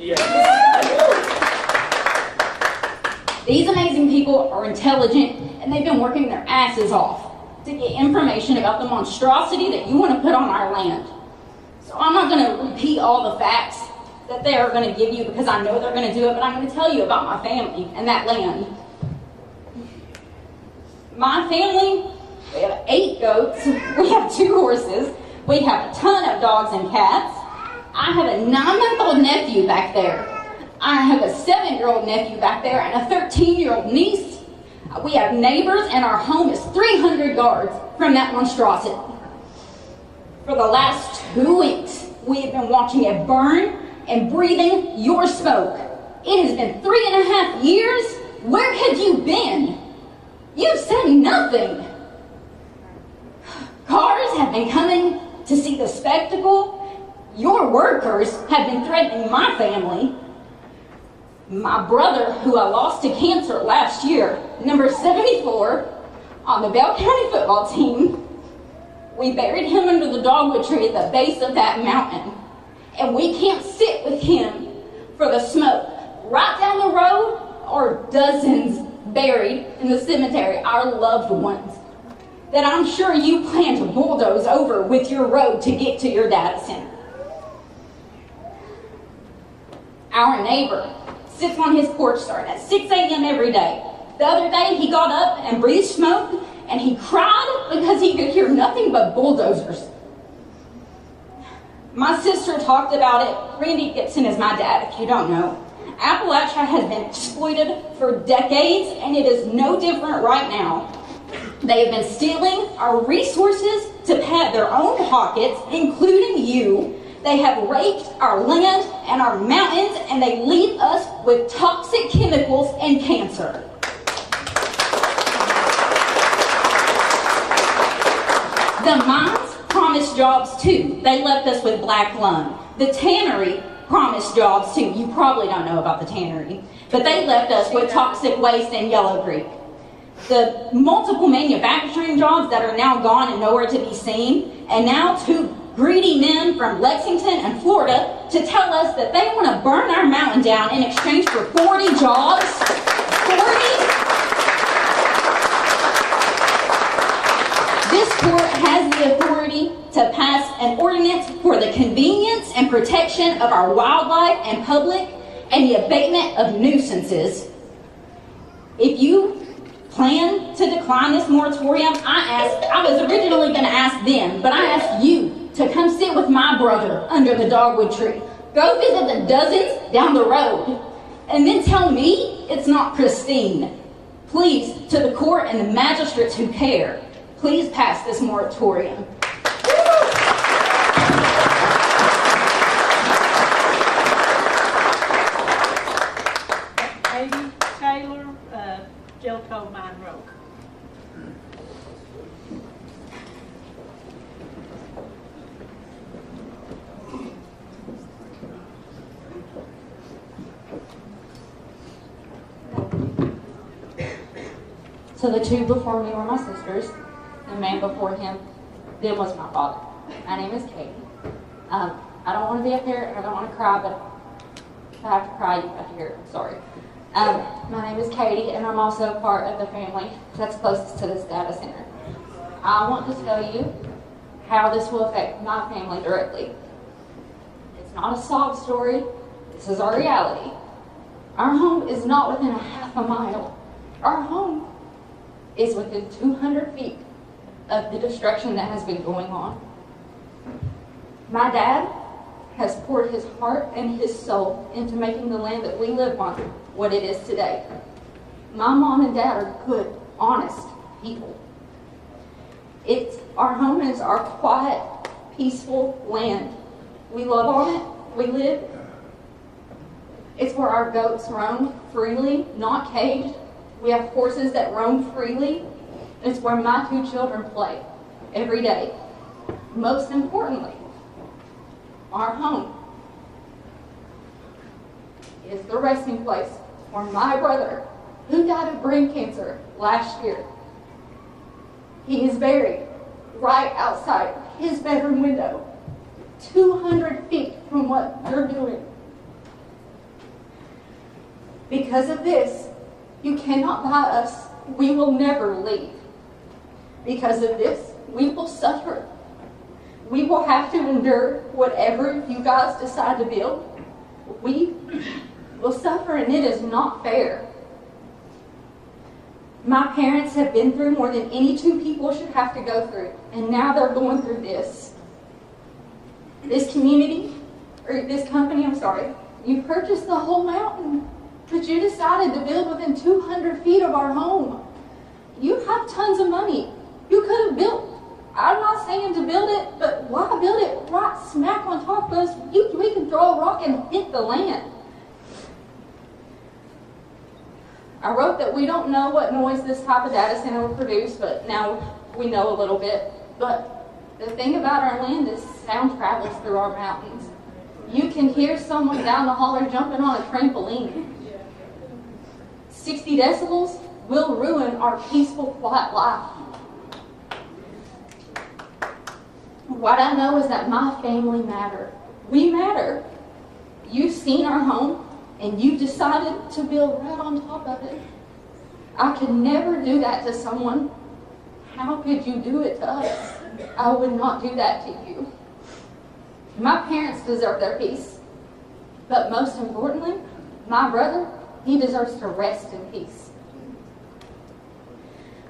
These amazing people are intelligent, and they've been working their asses off to get information about the monstrosity that you want to put on our land. So I'm not going to repeat all the facts that they are going to give you because I know they're going to do it, but I'm going to tell you about my family and that land. My family, we have 8 goats, we have 2 horses, we have a ton of dogs and cats. I have a 9-month-old nephew back there. I have a 7-year-old nephew back there and a 13-year-old niece. We have neighbors, and our home is 300 yards from that monstrosity. For the last 2 weeks, we have been watching it burn and breathing your smoke. It has been 3.5 years. Where have you been? You've said nothing. Cars have been coming to see the spectacle. Your workers have been threatening my family. My brother, who I lost to cancer last year, number 74, on the Bell County football team, we buried him under the dogwood tree at the base of that mountain. And we can't sit with him for the smoke. Right down the road are dozens buried in the cemetery, our loved ones, that I'm sure you plan to bulldoze over with your road to get to your data center. Our neighbor sits on his porch starting at 6 a.m. every day. The other day, he got up and breathed smoke, and he cried because he could hear nothing but bulldozers. My sister talked about it. Randy Gibson is my dad, if you don't know. Appalachia has been exploited for decades, and it is no different right now. They have been stealing our resources to pad their own pockets, including you. They have raped our land and our mountains, and they leave us with toxic chemicals and cancer. The mines promised jobs too. They left us with black lung. The tannery promised jobs too. You probably don't know about the tannery, but they left us with toxic waste in Yellow Creek. The multiple manufacturing jobs that are now gone and nowhere to be seen, and now two greedy men from Lexington and Florida to tell us that they want to burn our mountain down in exchange for 40 jobs. 40? This court has the authority to pass an ordinance for the convenience and protection of our wildlife and public and the abatement of nuisances. If you plan to decline this moratorium, I was originally going to ask them, but I asked you to come sit with my brother under the dogwood tree. Go visit the dozens down the road, and then tell me it's not pristine. Please, to the court and the magistrates who care, please pass this moratorium. Katie Taylor, Jelco Mine Road. So the two before me were my sisters. The man before him then was my father. My name is Katie. I don't want to be up here. I don't want to cry, but if I have to cry, you have to hear it. I'm sorry. My name is Katie, and I'm also part of the family that's closest to this data center. I want to tell you how this will affect my family directly. It's not a sob story. This is our reality. Our home is not within a half a mile. Our home is within 200 feet of the destruction that has been going on. My dad has poured his heart and his soul into making the land that we live on what it is today. My mom and dad are good, honest people. Our home is our quiet, peaceful land. We love on it, we live. It's where our goats roam freely, not caged. We have horses that roam freely. It's where my two children play every day. Most importantly, our home is the resting place for my brother who died of brain cancer last year. He is buried right outside his bedroom window, 200 feet from what you're doing. Because of this, you cannot buy us. We will never leave. Because of this, we will suffer. We will have to endure whatever you guys decide to build. We will suffer, and it is not fair. My parents have been through more than any two people should have to go through, and now they're going through this. This community, or this company, I'm sorry, you purchased the whole mountain, but you decided to build within 200 feet of our home. You have tons of money. You could have built, I'm not saying to build it, but why build it right smack on top of us? We can throw a rock and hit the land. I wrote that we don't know what noise this type of data center will produce, but now we know a little bit. But the thing about our land is sound travels through our mountains. You can hear someone down the holler jumping on a trampoline. 60 decibels will ruin our peaceful, quiet life. What I know is that my family matter. We matter. You've seen our home, and you decided to build right on top of it. I could never do that to someone. How could you do it to us? I would not do that to you. My parents deserve their peace. But most importantly, my brother, he deserves to rest in peace.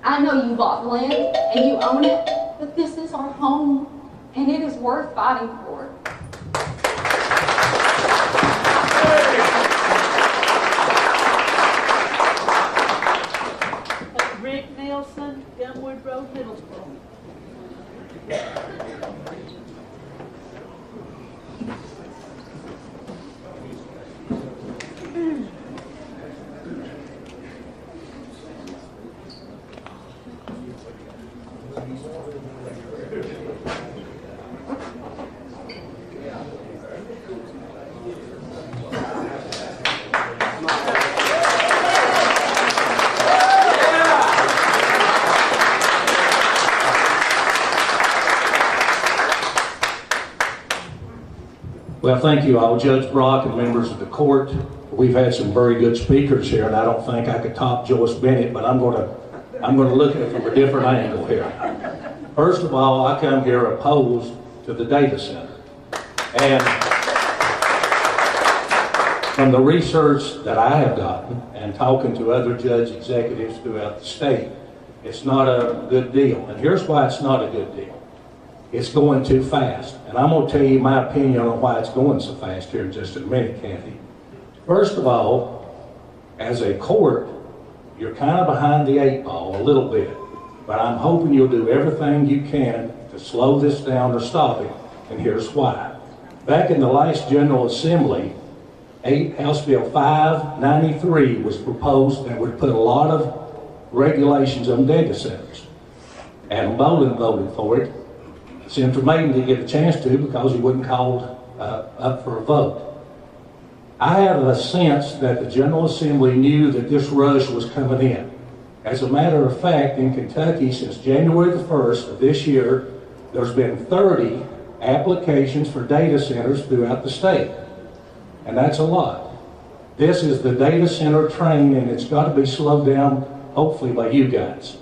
I know you bought the land and you own it, but this is our home, and it is worth fighting for. Nelson, Gunwood Road, Middlesboro. Well, thank you all, Judge Brock and members of the court. We've had some very good speakers here, and I don't think I could top Joyce Bennett, but I'm going to look at it from a different angle here. First of all, I come here opposed to the data center. And from the research that I have gotten and talking to other judge executives throughout the state, it's not a good deal. And here's why it's not a good deal. It's going too fast. And I'm going to tell you my opinion on why it's going so fast here in just a minute, Kathy. First of all, as a court, you're kind of behind the 8 ball a little bit. But I'm hoping you'll do everything you can to slow this down or stop it. And here's why. Back in the last General Assembly, House Bill 593 was proposed that would put a lot of regulations on data centers. Adam Bolin voted for it. Senator Maiden didn't get a chance to because he wasn't called up for a vote. I have a sense that the General Assembly knew that this rush was coming in. As a matter of fact, in Kentucky, since January the 1st of this year, there's been 30 applications for data centers throughout the state. And that's a lot. This is the data center train, and it's got to be slowed down, hopefully, by you guys.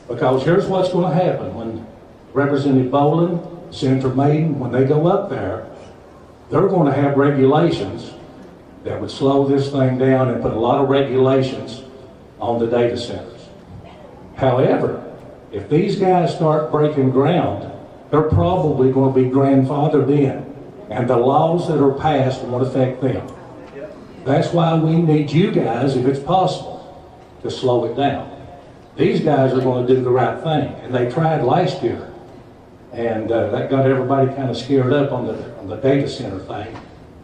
Because here's what's going to happen. When Representative Bolin, Senator Maiden, when they go up there, they're going to have regulations that would slow this thing down and put a lot of regulations on the data centers. However, if these guys start breaking ground, they're probably going to be grandfathered in, and the laws that are passed won't affect them. That's why we need you guys, if it's possible, to slow it down. These guys are going to do the right thing, and they tried last year. And that got everybody kind of scared up on the data center thing,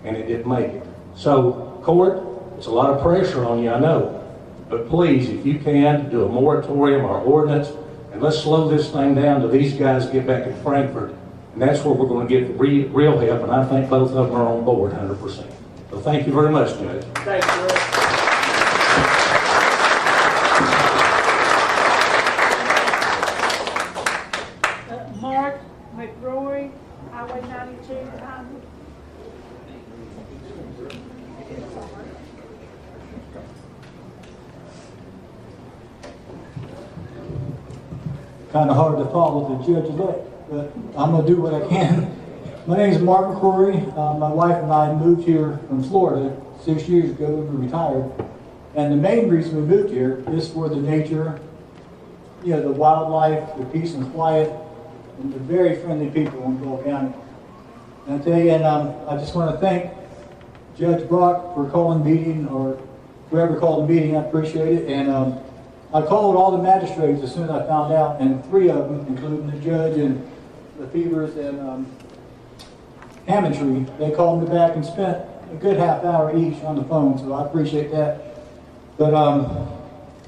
and it didn't make it. So, court, it's a lot of pressure on you, I know. But please, if you can, do a moratorium or ordinance, and let's slow this thing down till these guys get back in Frankfurt. And that's where we're going to get the real help, and I think both of them are on board 100%. So thank you very much, Judge. Thank you, Rick. Mark McRory, Highway 92, Hyman. Kind of hard to follow the judge-elect, but I'm going to do what I can. My name is Mark McCrory. My wife and I moved here from Florida 6 years ago. We retired. And the main reason we moved here is for the nature, you know, the wildlife, the peace and quiet, and the very friendly people in Bell County. And I tell you, and I just want to thank Judge Brock for calling the meeting, or whoever called the meeting. I appreciate it. And I called all the magistrates as soon as I found out, and 3 of them, including the judge and the Fevers and Hammondtree, they called me back and spent a good half hour each on the phone, so I appreciate that. But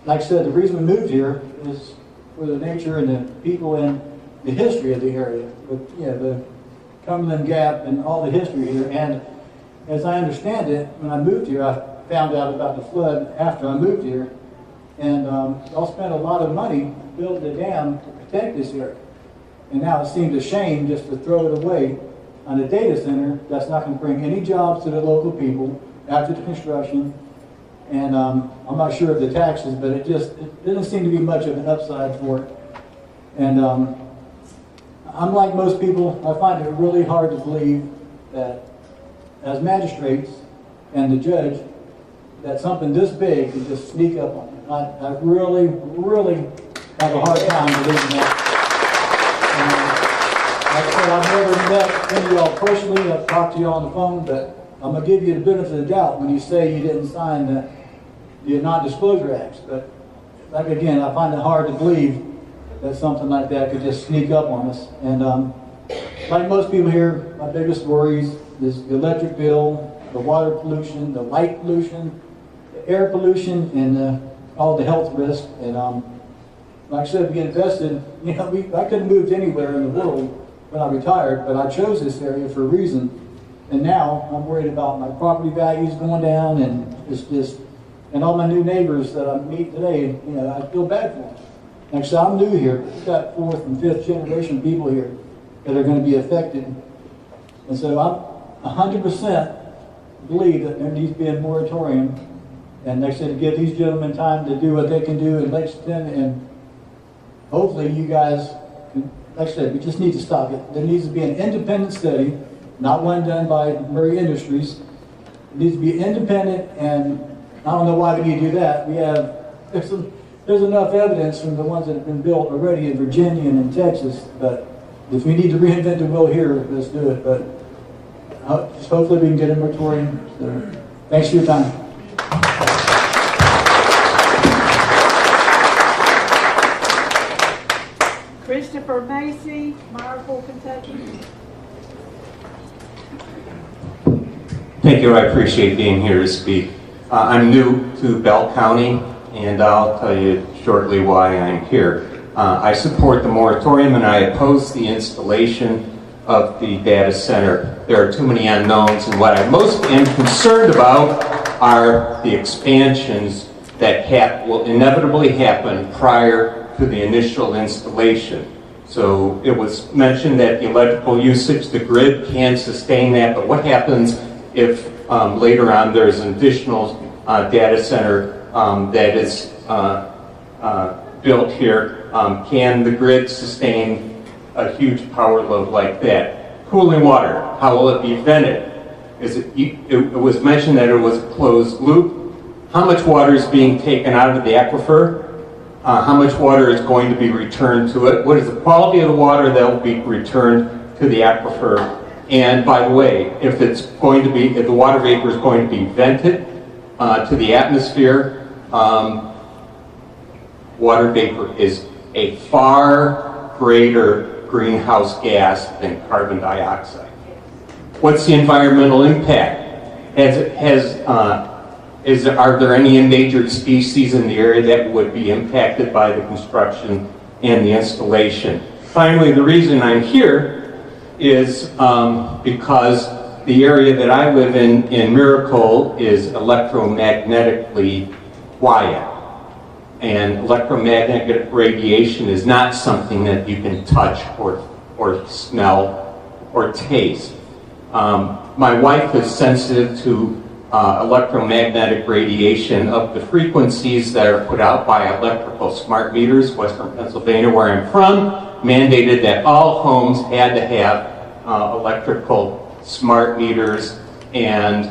like I said, the reason we moved here is for the nature and the people and the history of the area. But yeah, the Cumberland Gap and all the history here. And as I understand it, when I moved here, I found out about the flood after I moved here. And y'all spent a lot of money building a dam to protect this area. And now it seems a shame just to throw it away on a data center that's not going to bring any jobs to the local people after the construction. And I'm not sure of the taxes, but it doesn't seem to be much of an upside for it. And I'm like most people, I find it really hard to believe that as magistrates and the judge, that something this big can just sneak up on you. I really, really have a hard time believing that. Like I said, I've never met any of y'all personally. I've talked to you on the phone, but I'm going to give you the benefit of the doubt when you say you didn't sign the non-disclosure acts. But like again, I find it hard to believe that something like that could just sneak up on us. And like most people here, my biggest worries is the electric bill, the water pollution, the light pollution, the air pollution, and all the health risks. And like I said, we get invested, you know, I couldn't move anywhere in the world when I retired, but I chose this area for a reason. And now I'm worried about my property values going down, and it's just, and all my new neighbors that I meet today, you know, I feel bad for them. Like I said, I'm new here. We've got 4th and 5th generation people here that are going to be affected. And so I'm 100% believe that there needs to be a moratorium. And like I said, to give these gentlemen time to do what they can do in Lexington, and hopefully you guys, like I said, we just need to stop it. There needs to be an independent study, not one done by Murray Industries. It needs to be independent, and I don't know why we need to do that. There's enough evidence from the ones that have been built already in Virginia and in Texas, but if we need to reinvent the wheel here, let's do it. But just hopefully we can get a moratorium. So, thanks for your time. Christopher Macy, Meyerville, Kentucky. Thank you. I appreciate being here to speak. I'm new to Bell County, and I'll tell you shortly why I'm here. I support the moratorium, and I oppose the installation of the data center. There are too many unknowns, and what I most am concerned about are the expansions that will inevitably happen prior to the initial installation. So it was mentioned that the electrical usage, the grid can sustain that, but what happens if later on there's an additional data center that is built here? Can the grid sustain a huge power load like that? Cooling water, how will it be vented? It was mentioned that it was a closed loop. How much water is being taken out of the aquifer? How much water is going to be returned to it? What is the quality of the water that will be returned to the aquifer? And by the way, if the water vapor is going to be vented to the atmosphere, water vapor is a far greater greenhouse gas than carbon dioxide. What's the environmental impact? Are there any endangered species in the area that would be impacted by the construction and the installation? Finally, the reason I'm here is because the area that I live in Miracle, is electromagnetically quiet. And electromagnetic radiation is not something that you can touch or smell or taste. My wife is sensitive to electromagnetic radiation of the frequencies that are put out by electrical smart meters. Western Pennsylvania, where I'm from, mandated that all homes had to have electrical smart meters, and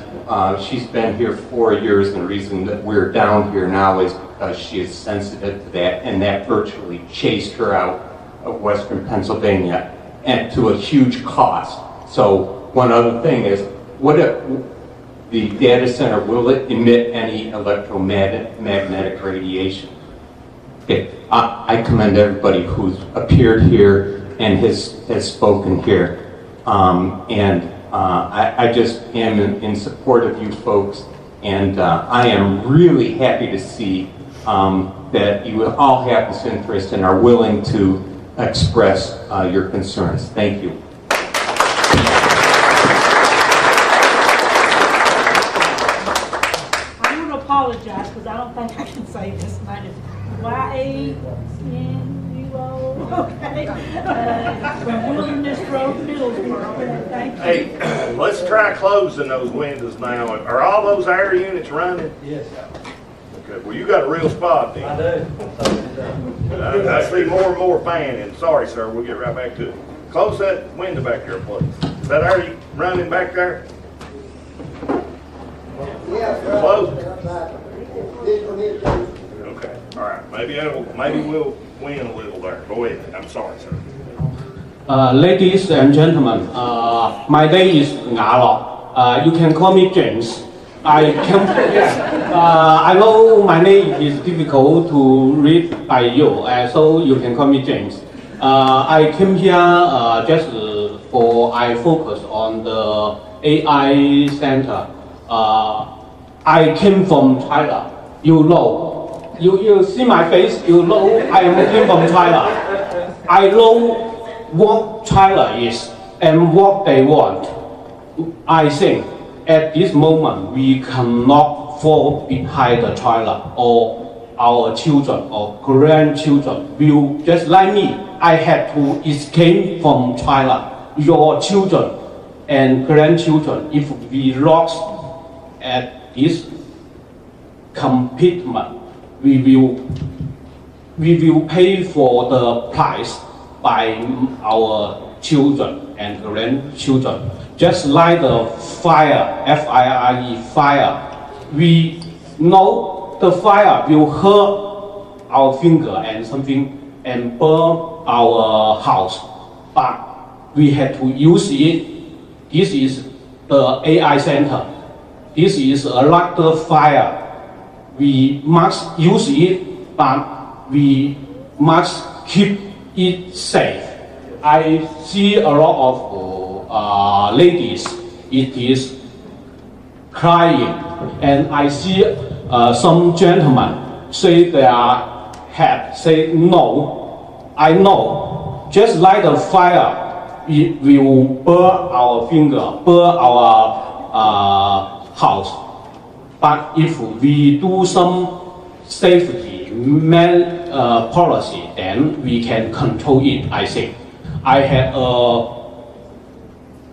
she's been here 4 years, and the reason that we're down here now is because she is sensitive to that, and that virtually chased her out of Western Pennsylvania, and to a huge cost. So one other thing is, what if the data center, will it emit any electromagnetic radiation? Okay, I commend everybody who's appeared here and has spoken here. I just am in support of you folks, and I am really happy to see that you all have this interest and are willing to express your concerns. Thank you. Apologize because I don't think I can say this. Mine is YANUO, okay? From Wilderness Road, Middlesboro. Thank you. Hey, let's try closing those windows now. Are all those air units running? Yes. Okay, well, you got a real spot then. I do. I see more and more fanning. Sorry, sir, we'll get right back to it. Close that window back there, please. Is that air running back there? Close it. Okay, all right. Maybe we'll win a little there. Go ahead. I'm sorry, sir. Ladies and gentlemen, my name is Ngalo. You can call me James. I know my name is difficult to read by you, so you can call me James. I came here just for I focus on the AI center. I came from China. You know, you see my face. You know I came from China. I know what China is and what they want. I think at this moment we cannot fall behind the China, or our children or grandchildren will just like me. I had to escape from China. Your children and grandchildren, if we lost at this commitment, we will pay for the price by our children and grandchildren. Just like the fire, F-I-R-E, fire, we know the fire will hurt our finger and something and burn our house, but we had to use it. This is the AI center. This is a larger fire. We must use it, but we must keep it safe. I see a lot of ladies, it is crying, and I see some gentlemen say their head, say no. I know, just like the fire, it will burn our finger, burn our house. But if we do some safety policy, then we can control it, I think. I had a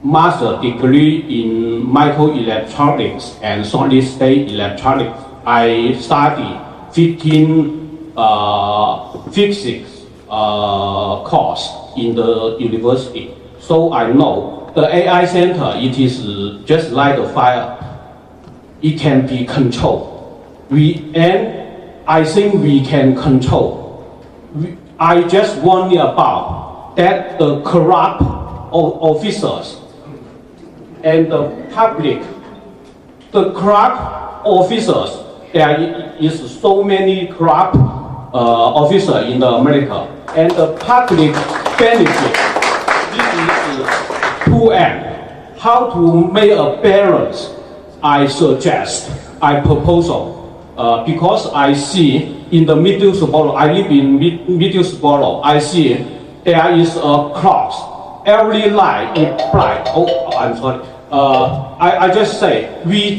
master's degree in microelectronics and solid state electronics. I studied 15 physics course in the university. So I know the AI center, it is just like the fire. It can be controlled. And I think we can control. I just worry about that the corrupt officers and the public, the corrupt officers, there is so many corrupt officers in America, and the public benefit. This is 2M. How to make a balance? I suggest, I propose, because I see in the Middlesbrough, I live in Middlesbrough, I see there is a cross. Every line is bright. Oh, I'm sorry. I just say, we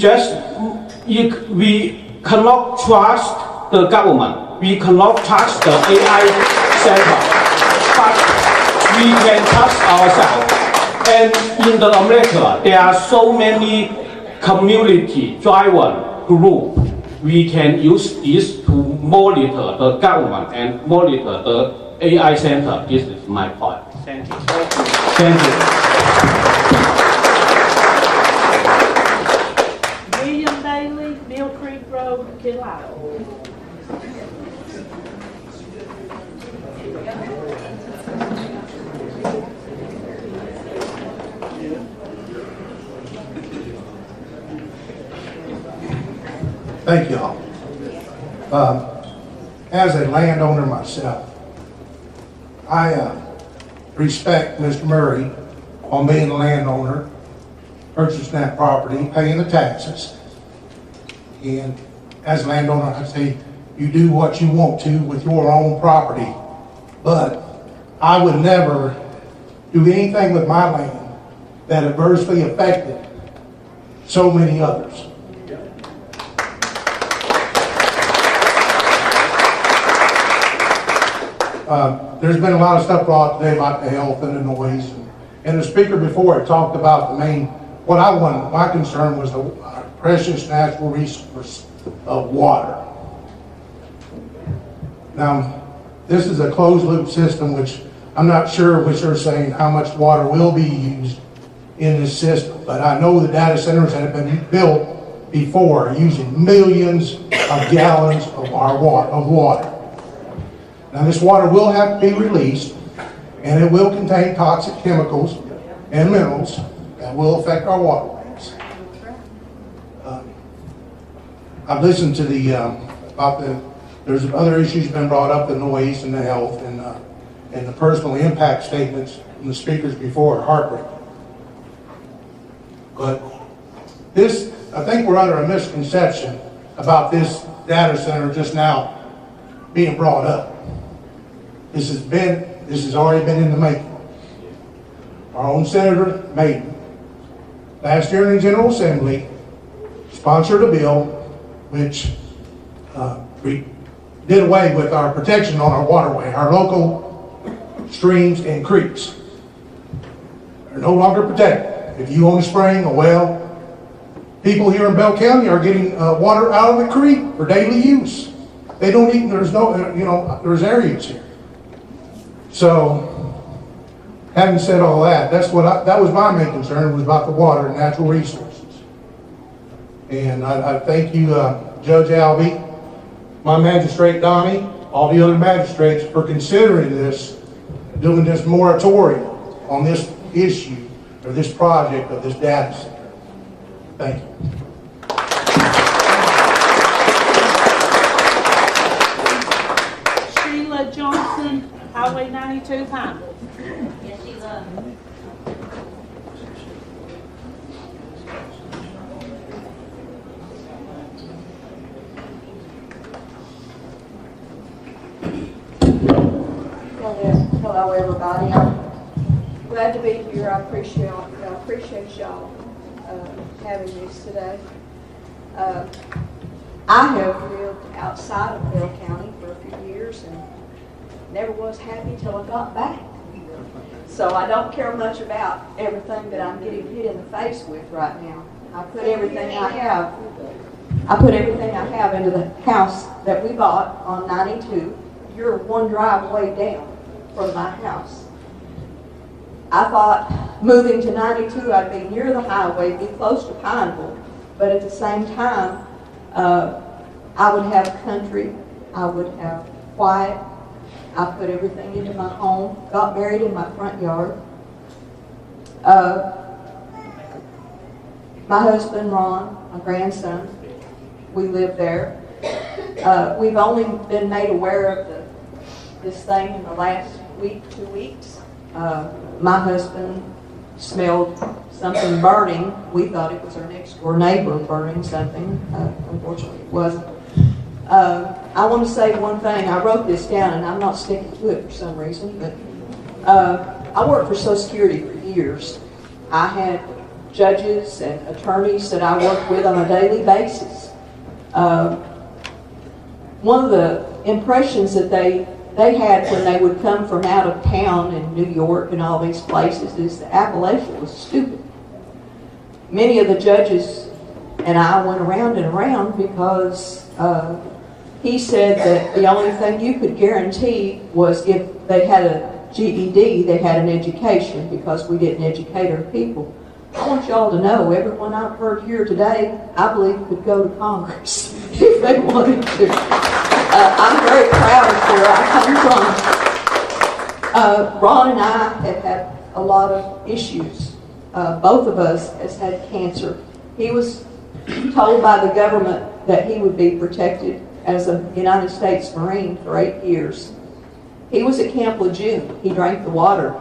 cannot trust the government. We cannot trust the AI center. But we can trust ourselves. And in the America, there are so many community-driven group. We can use this to monitor the government and monitor the AI center. This is my point. Thank you. Thank you. William Bailey, Mill Creek Road, Kidlotto. Thank y'all. As a landowner myself, I respect Mr. Murray on being a landowner, purchasing that property, paying the taxes. And as a landowner, I say, you do what you want to with your own property. But I would never do anything with my land that adversely affected so many others. There's been a lot of stuff brought today about the health and the noise. And the speaker before it talked about my concern was the precious natural resource of water. Now, this is a closed loop system, which I'm not sure what you're saying, how much water will be used in this system. But I know the data centers that have been built before are using millions of gallons of water. Now this water will have to be released, and it will contain toxic chemicals and minerals that will affect our waterways. I've listened to there's other issues been brought up, the noise and the health and the personal impact statements from the speakers before are heartbreaking. But I think we're under a misconception about this data center just now being brought up. This has already been in the making. Our own Senator Maiden, last year in the General Assembly, sponsored a bill which did away with our protection on our waterway, our local streams and creeks. They're no longer protected. If you own a spring, a well, people here in Bell County are getting water out of the creek for daily use. They don't even, there's areas here. So, having said all that, that was my main concern, was about the water and natural resources. And I thank you, Judge Albee, my magistrate Donnie, all the other magistrates for considering this, doing this moratorium on this issue, or this project of this data center. Thank you. Sheila Johnson, Highway 92, Pineville. Yes, Sheila. Hello, everybody. I'm glad to be here. I appreciate y'all having this today. I have lived outside of Bell County for a few years and never was happy till I got back. So I don't care much about everything that I'm getting hit in the face with right now. I put everything I have into the house that we bought on 92. You're one driveway down from my house. I thought moving to 92, I'd be near the highway, be close to Pineville, but at the same time, I would have country, I would have quiet. I put everything into my home, got married in my front yard. My husband, Ron, my grandson, we live there. We've only been made aware of this thing in the last week, 2 weeks. My husband smelled something burning. We thought it was our next door neighbor burning something. Unfortunately, it wasn't. I want to say one thing. I wrote this down, and I'm not sticking to it for some reason, but I worked for Social Security for years. I had judges and attorneys that I worked with on a daily basis. One of the impressions that they had when they would come from out of town in New York and all these places is that Appalachia was stupid. Many of the judges and I went around and around because he said that the only thing you could guarantee was if they had a GED, they had an education, because we didn't educate our people. I want y'all to know, everyone I've heard here today, I believe could go to Congress if they wanted to. I'm very proud of where I come from. Ron and I have had a lot of issues. Both of us has had cancer. He was told by the government that he would be protected as a United States Marine for 8 years. He was at Camp Lejeune. He drank the water.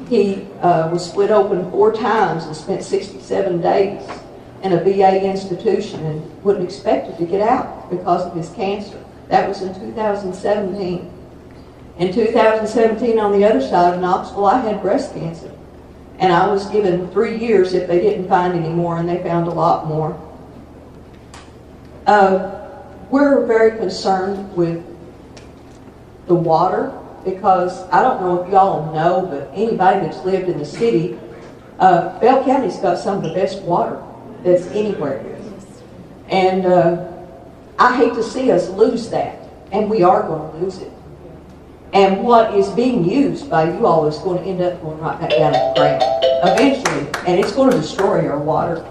He was split open 4 times and spent 67 days in a VA institution and wasn't expected to get out because of his cancer. That was in 2017. In 2017, on the other side of Knoxville, I had breast cancer. And I was given 3 years if they didn't find any more, and they found a lot more. We're very concerned with the water, because I don't know if y'all know, but anybody that's lived in the city, Bell County's got some of the best water that's anywhere. And I hate to see us lose that, and we are going to lose it. And what is being used by you all is going to end up going right back down to the ground eventually, and it's going to destroy our water.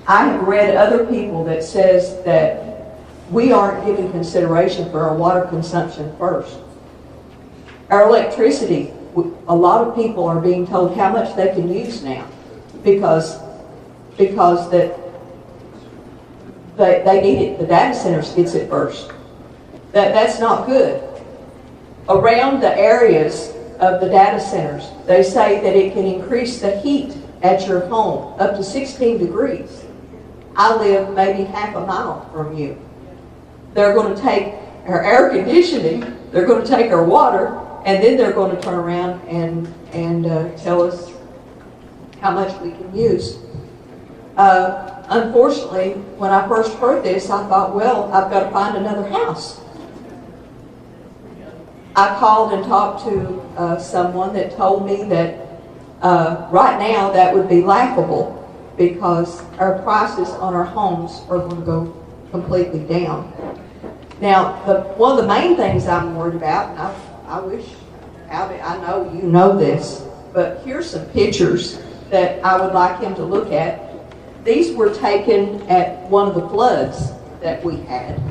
I have read other people that says that we aren't giving consideration for our water consumption first. Our electricity, a lot of people are being told how much they can use now because that they need it, the data centers gets it first. That's not good. Around the areas of the data centers, they say that it can increase the heat at your home up to 16 degrees. I live maybe half a mile from you. They're going to take our air conditioning, they're going to take our water, and then they're going to turn around and tell us how much we can use. Unfortunately, when I first heard this, I thought, well, I've got to find another house. I called and talked to someone that told me that right now that would be laughable because our prices on our homes are going to go completely down. Now, one of the main things I'm worried about, and I wish, I know you know this, but here's some pictures that I would like him to look at. These were taken at one of the floods that we had,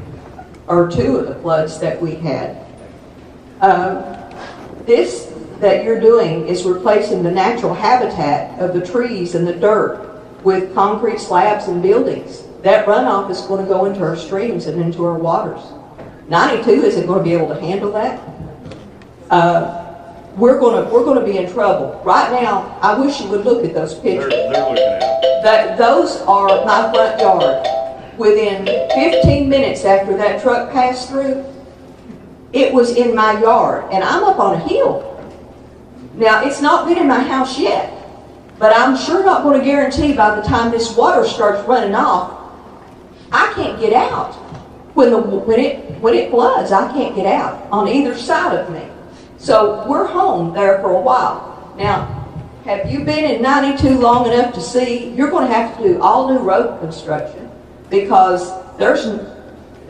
or two of the floods that we had. This that you're doing is replacing the natural habitat of the trees and the dirt with concrete slabs and buildings. That runoff is going to go into our streams and into our waters. 92 isn't going to be able to handle that. We're going to be in trouble. Right now, I wish you would look at those pictures. They're looking at it. Those are my front yard. Within 15 minutes after that truck passed through, it was in my yard, and I'm up on a hill. Now, it's not been in my house yet, but I'm sure not going to guarantee by the time this water starts running off, I can't get out. When it floods, I can't get out on either side of me. So we're home there for a while. Now, have you been in 92 long enough to see, you're going to have to do all new road construction because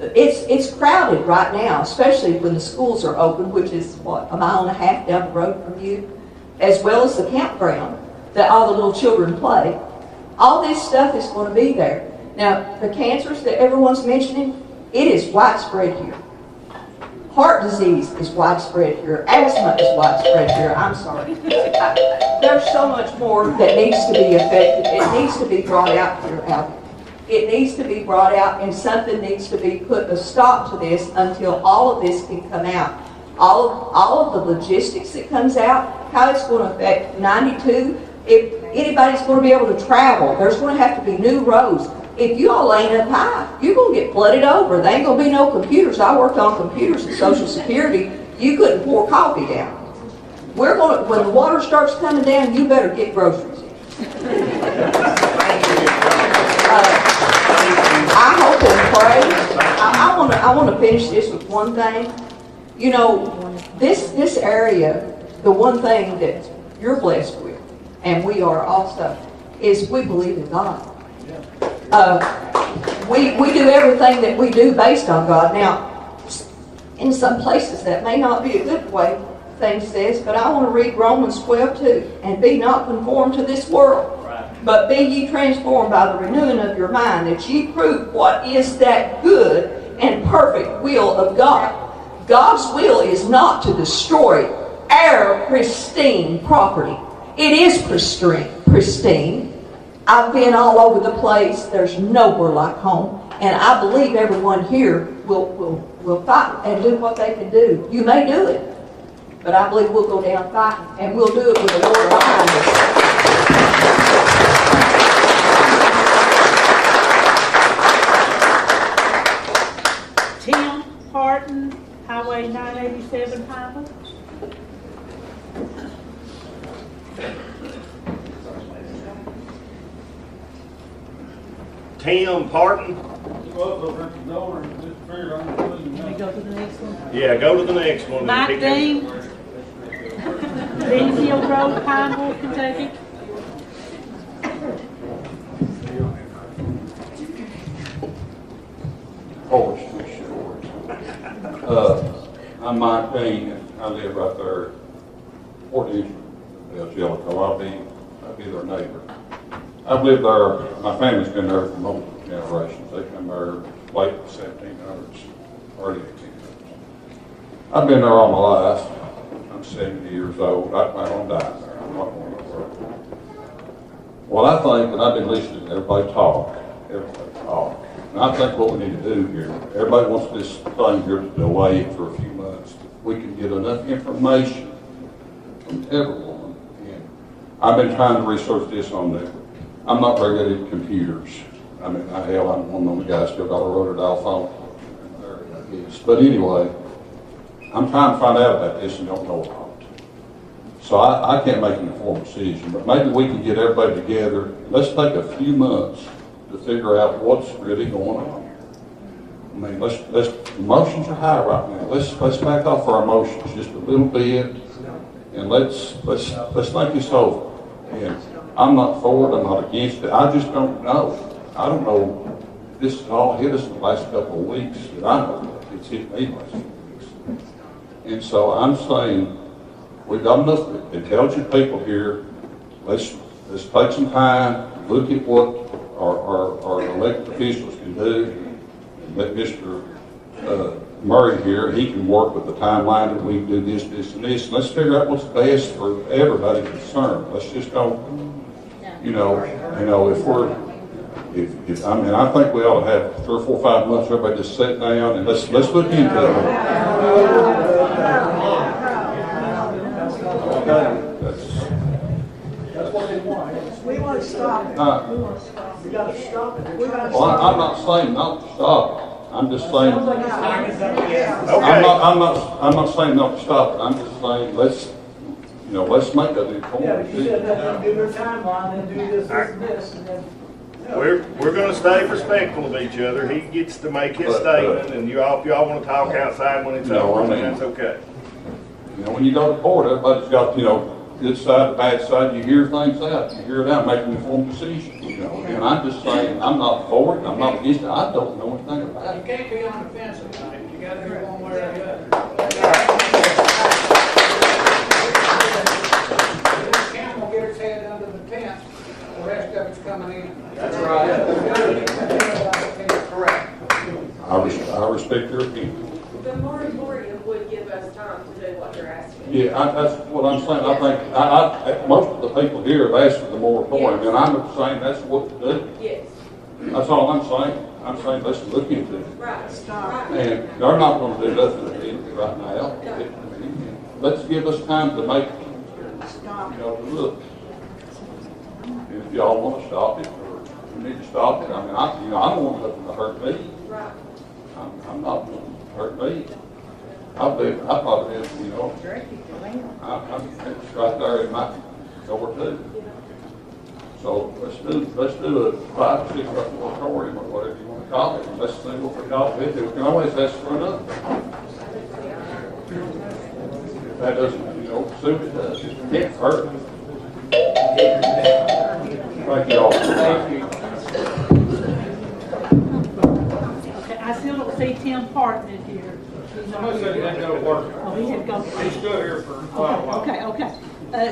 it's crowded right now, especially when the schools are open, which is, what, a mile and a half down the road from you, as well as the campground that all the little children play. All this stuff is going to be there. Now, the cancers that everyone's mentioning, it is widespread here. Heart disease is widespread here. Asthma is widespread here. I'm sorry. There's so much more that needs to be affected. It needs to be brought out here, Al. It needs to be brought out, and something needs to be put a stop to this until all of this can come out. All of the logistics that comes out, how it's going to affect 92. If anybody's going to be able to travel, there's going to have to be new roads. If you all ain't up high, you're going to get flooded over. There ain't going to be no computers. I worked on computers at Social Security. You couldn't pour coffee down. When the water starts coming down, you better get groceries in. I hope and pray. I want to finish this with one thing. You know, this area, the one thing that you're blessed with, and we are also, is we believe in God. We do everything that we do based on God. Now, in some places that may not be a good way things says, but I want to read Romans 12:2, and be not conformed to this world, but be ye transformed by the renewing of your mind, that ye prove what is that good and perfect will of God. God's will is not to destroy our pristine property. It is pristine. I've been all over the place. There's nowhere like home. And I believe everyone here will fight and do what they can do. You may do it, but I believe we'll go down fighting, and we'll do it with the Lord behind us. Tim Parton, Highway 987, Highland. Tim Parton. Let me go to the next one. Yeah, go to the next one. Mike Dean, Benfield Road, Pineville, Kentucky. Oh, it's too short. I'm Mike Dean, and I live right there, 14 Jellicoe. I'll be their neighbor. I've lived there, my family's been there for multiple generations. They come there late 1700s, early 1800s. I've been there all my life. I'm 70 years old. I plan on dying there. I'm not going to work. Well, I think that I've been listening to everybody talk. And I think what we need to do here, everybody wants this thing here to delay for a few months. We can get enough information from everyone. And I've been trying to research this on there. I'm not very good at computers. I mean, hell, I'm one of the guys still got a rotary dial phone. But anyway, I'm trying to find out about this and don't know about it. So I can't make an informed decision, but maybe we can get everybody together. Let's take a few months to figure out what's really going on here. I mean, emotions are high right now. Let's back off our emotions just a little bit, and let's think this over. And I'm not for it. I'm not against it. I just don't know. I don't know if this has all hit us in the last couple of weeks. That I know it's hit me last few weeks. And so I'm saying we've got enough intelligent people here. Let's take some time, look at what our elected officials can do. And let Mr. Murray here, he can work with the timeline that we can do this, and this. Let's figure out what's best for everybody concerned. Let's just don't, if I mean, I think we ought to have 3 or 4 or 5 months, everybody just sit down and let's look into it. That's what they want. We want to stop it. We want to stop it. We got to stop it. Well, I'm not saying not to stop it. I'm just saying. I'm not saying not to stop it. I'm just saying let's make that informed. Yeah, but you said that they do their timeline and do this, and then. We're going to stay respectful of each other. He gets to make his statement, and if y'all want to talk outside when it's over, that's okay. When you go to court, everybody's got good side, the bad side. You hear things out. You hear it out, make an informed decision. And I'm just saying, I'm not for it. I'm not against it. I don't know anything about it. You can't be on the fence tonight. You got to hear one way or the other. This camel will get its head under the tent. The rest of it's coming in. That's right. Correct. I respect your opinion. The moratorium would give us time to do what you're asking. Yeah, that's what I'm saying. I think most of the people here have asked for the moratorium, and I'm saying that's what to do. Yes. That's all I'm saying. I'm saying let's look into it. Right. And they're not going to do nothing right now. Let's give us time to make, look. And if y'all want to stop it, or you need to stop it, I mean, I don't want nothing to hurt me. Right. I'm not going to hurt me. I probably live, it's right there in my door too. So let's do a 5 or 6 month moratorium or whatever you want to call it. And let's see what we call it. We can always ask for another. If that doesn't, suit it does. It can't hurt. Thank you all. Thank you. Okay, I still don't see Tim Parton in here. Somebody said he had to go to work. Oh, he had to go. He stood here for quite a while. Okay.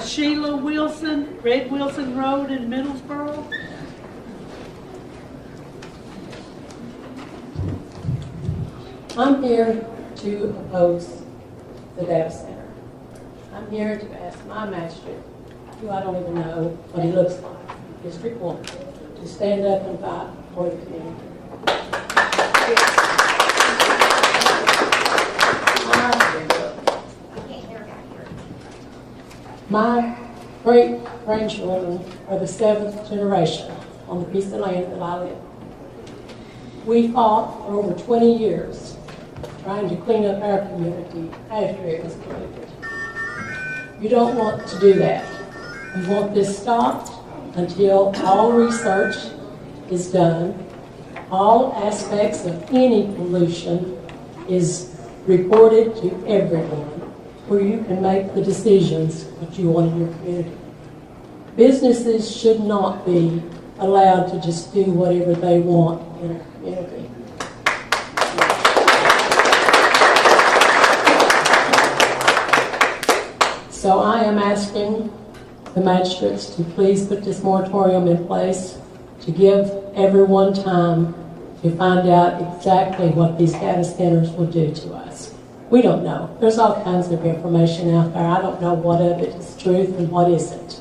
Sheila Wilson, Red Wilson Road in Middlesboro. I'm here to oppose the data center. I'm here to ask my magistrate, who I don't even know what he looks like, District 1, to stand up and fight for the community. My great-grandchildren are the 7th generation on the piece of land that I live. We fought for over 20 years trying to clean up our community after it was polluted. You don't want to do that. You want this stopped until all research is done, all aspects of any pollution is reported to everyone, where you can make the decisions that you want in your community. Businesses should not be allowed to just do whatever they want in our community. So I am asking the magistrates to please put this moratorium in place, to give everyone time to find out exactly what these data centers will do to us. We don't know. There's all kinds of information out there. I don't know what of it is truth and what isn't.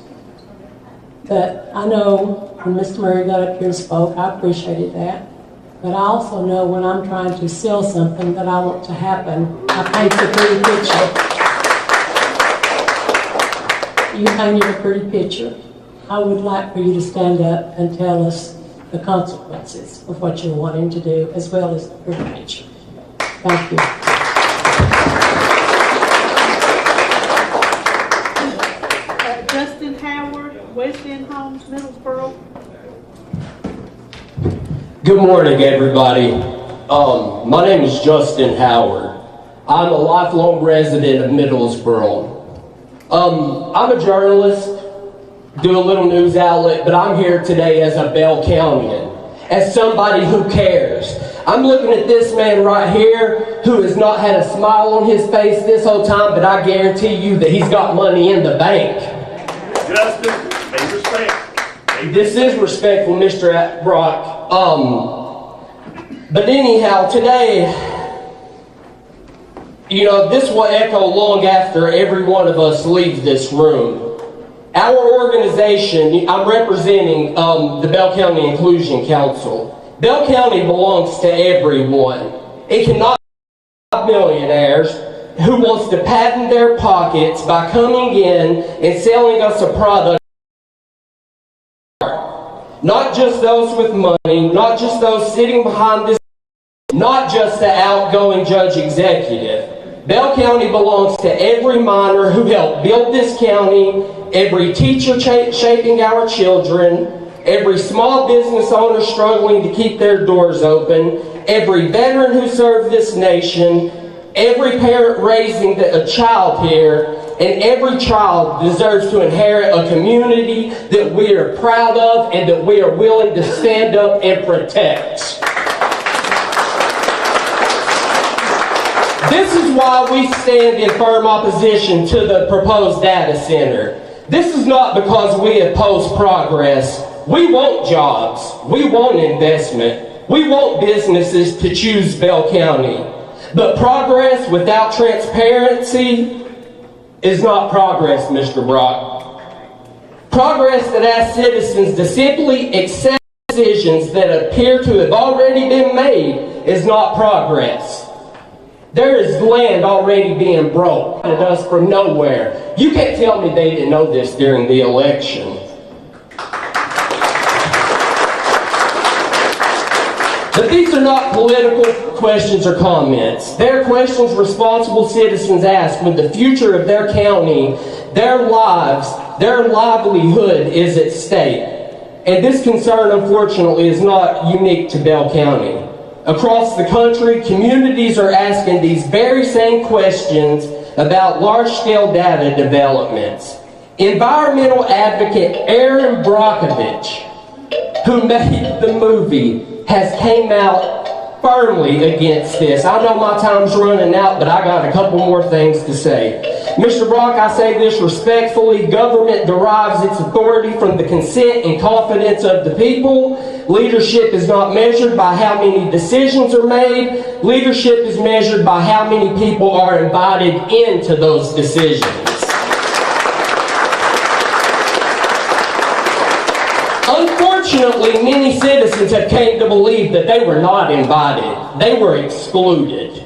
But I know when Mr. Murray got up here and spoke, I appreciated that. but I also know when I'm trying to sell something that I want to happen, I paint a pretty picture. You painted a pretty picture. I would like for you to stand up and tell us the consequences of what you're wanting to do, as well as the pretty picture. Thank you. Justin Howard, West End Homes, Middlesboro. Good morning, everybody. My name is Justin Howard. I'm a lifelong resident of Middlesboro. I'm a journalist, do a little news outlet, but I'm here today as a Bell Countyan, as somebody who cares. I'm looking at this man right here who has not had a smile on his face this whole time, but I guarantee you that he's got money in the bank. Justin, be respectful. This is respectful, Mr. Brock. But anyhow, today, you know, this will echo long after every one of us leaves this room. Our organization, I'm representing the Bell County Inclusion Council. Bell County belongs to everyone. It cannot be millionaires who wants to patent their pockets by coming in and selling us a product. Not just those with money, not just those sitting behind this, not just the outgoing judge executive. Bell County belongs to every miner who helped build this county, every teacher shaping our children, every small business owner struggling to keep their doors open, every veteran who served this nation, every parent raising a child here, and every child deserves to inherit a community that we are proud of and that we are willing to stand up and protect. This is why we stand in firm opposition to the proposed data center. This is not because we oppose progress. We want jobs. We want investment. We want businesses to choose Bell County. But progress without transparency is not progress, Mr. Brock. Progress that asks citizens to simply accept decisions that appear to have already been made is not progress. There is land already being brought at us from nowhere. You can't tell me they didn't know this during the election. But these are not political questions or comments. They're questions responsible citizens ask when the future of their county, their lives, their livelihood is at stake. And this concern, unfortunately, is not unique to Bell County. Across the country, communities are asking these very same questions about large-scale data developments. Environmental advocate Aaron Brockovich, who made the movie, has came out firmly against this. I know my time's running out, but I got a couple more things to say. Mr. Brock, I say this respectfully. Government derives its authority from the consent and confidence of the people. Leadership is not measured by how many decisions are made. Leadership is measured by how many people are invited into those decisions. Unfortunately, many citizens have came to believe that they were not invited. They were excluded.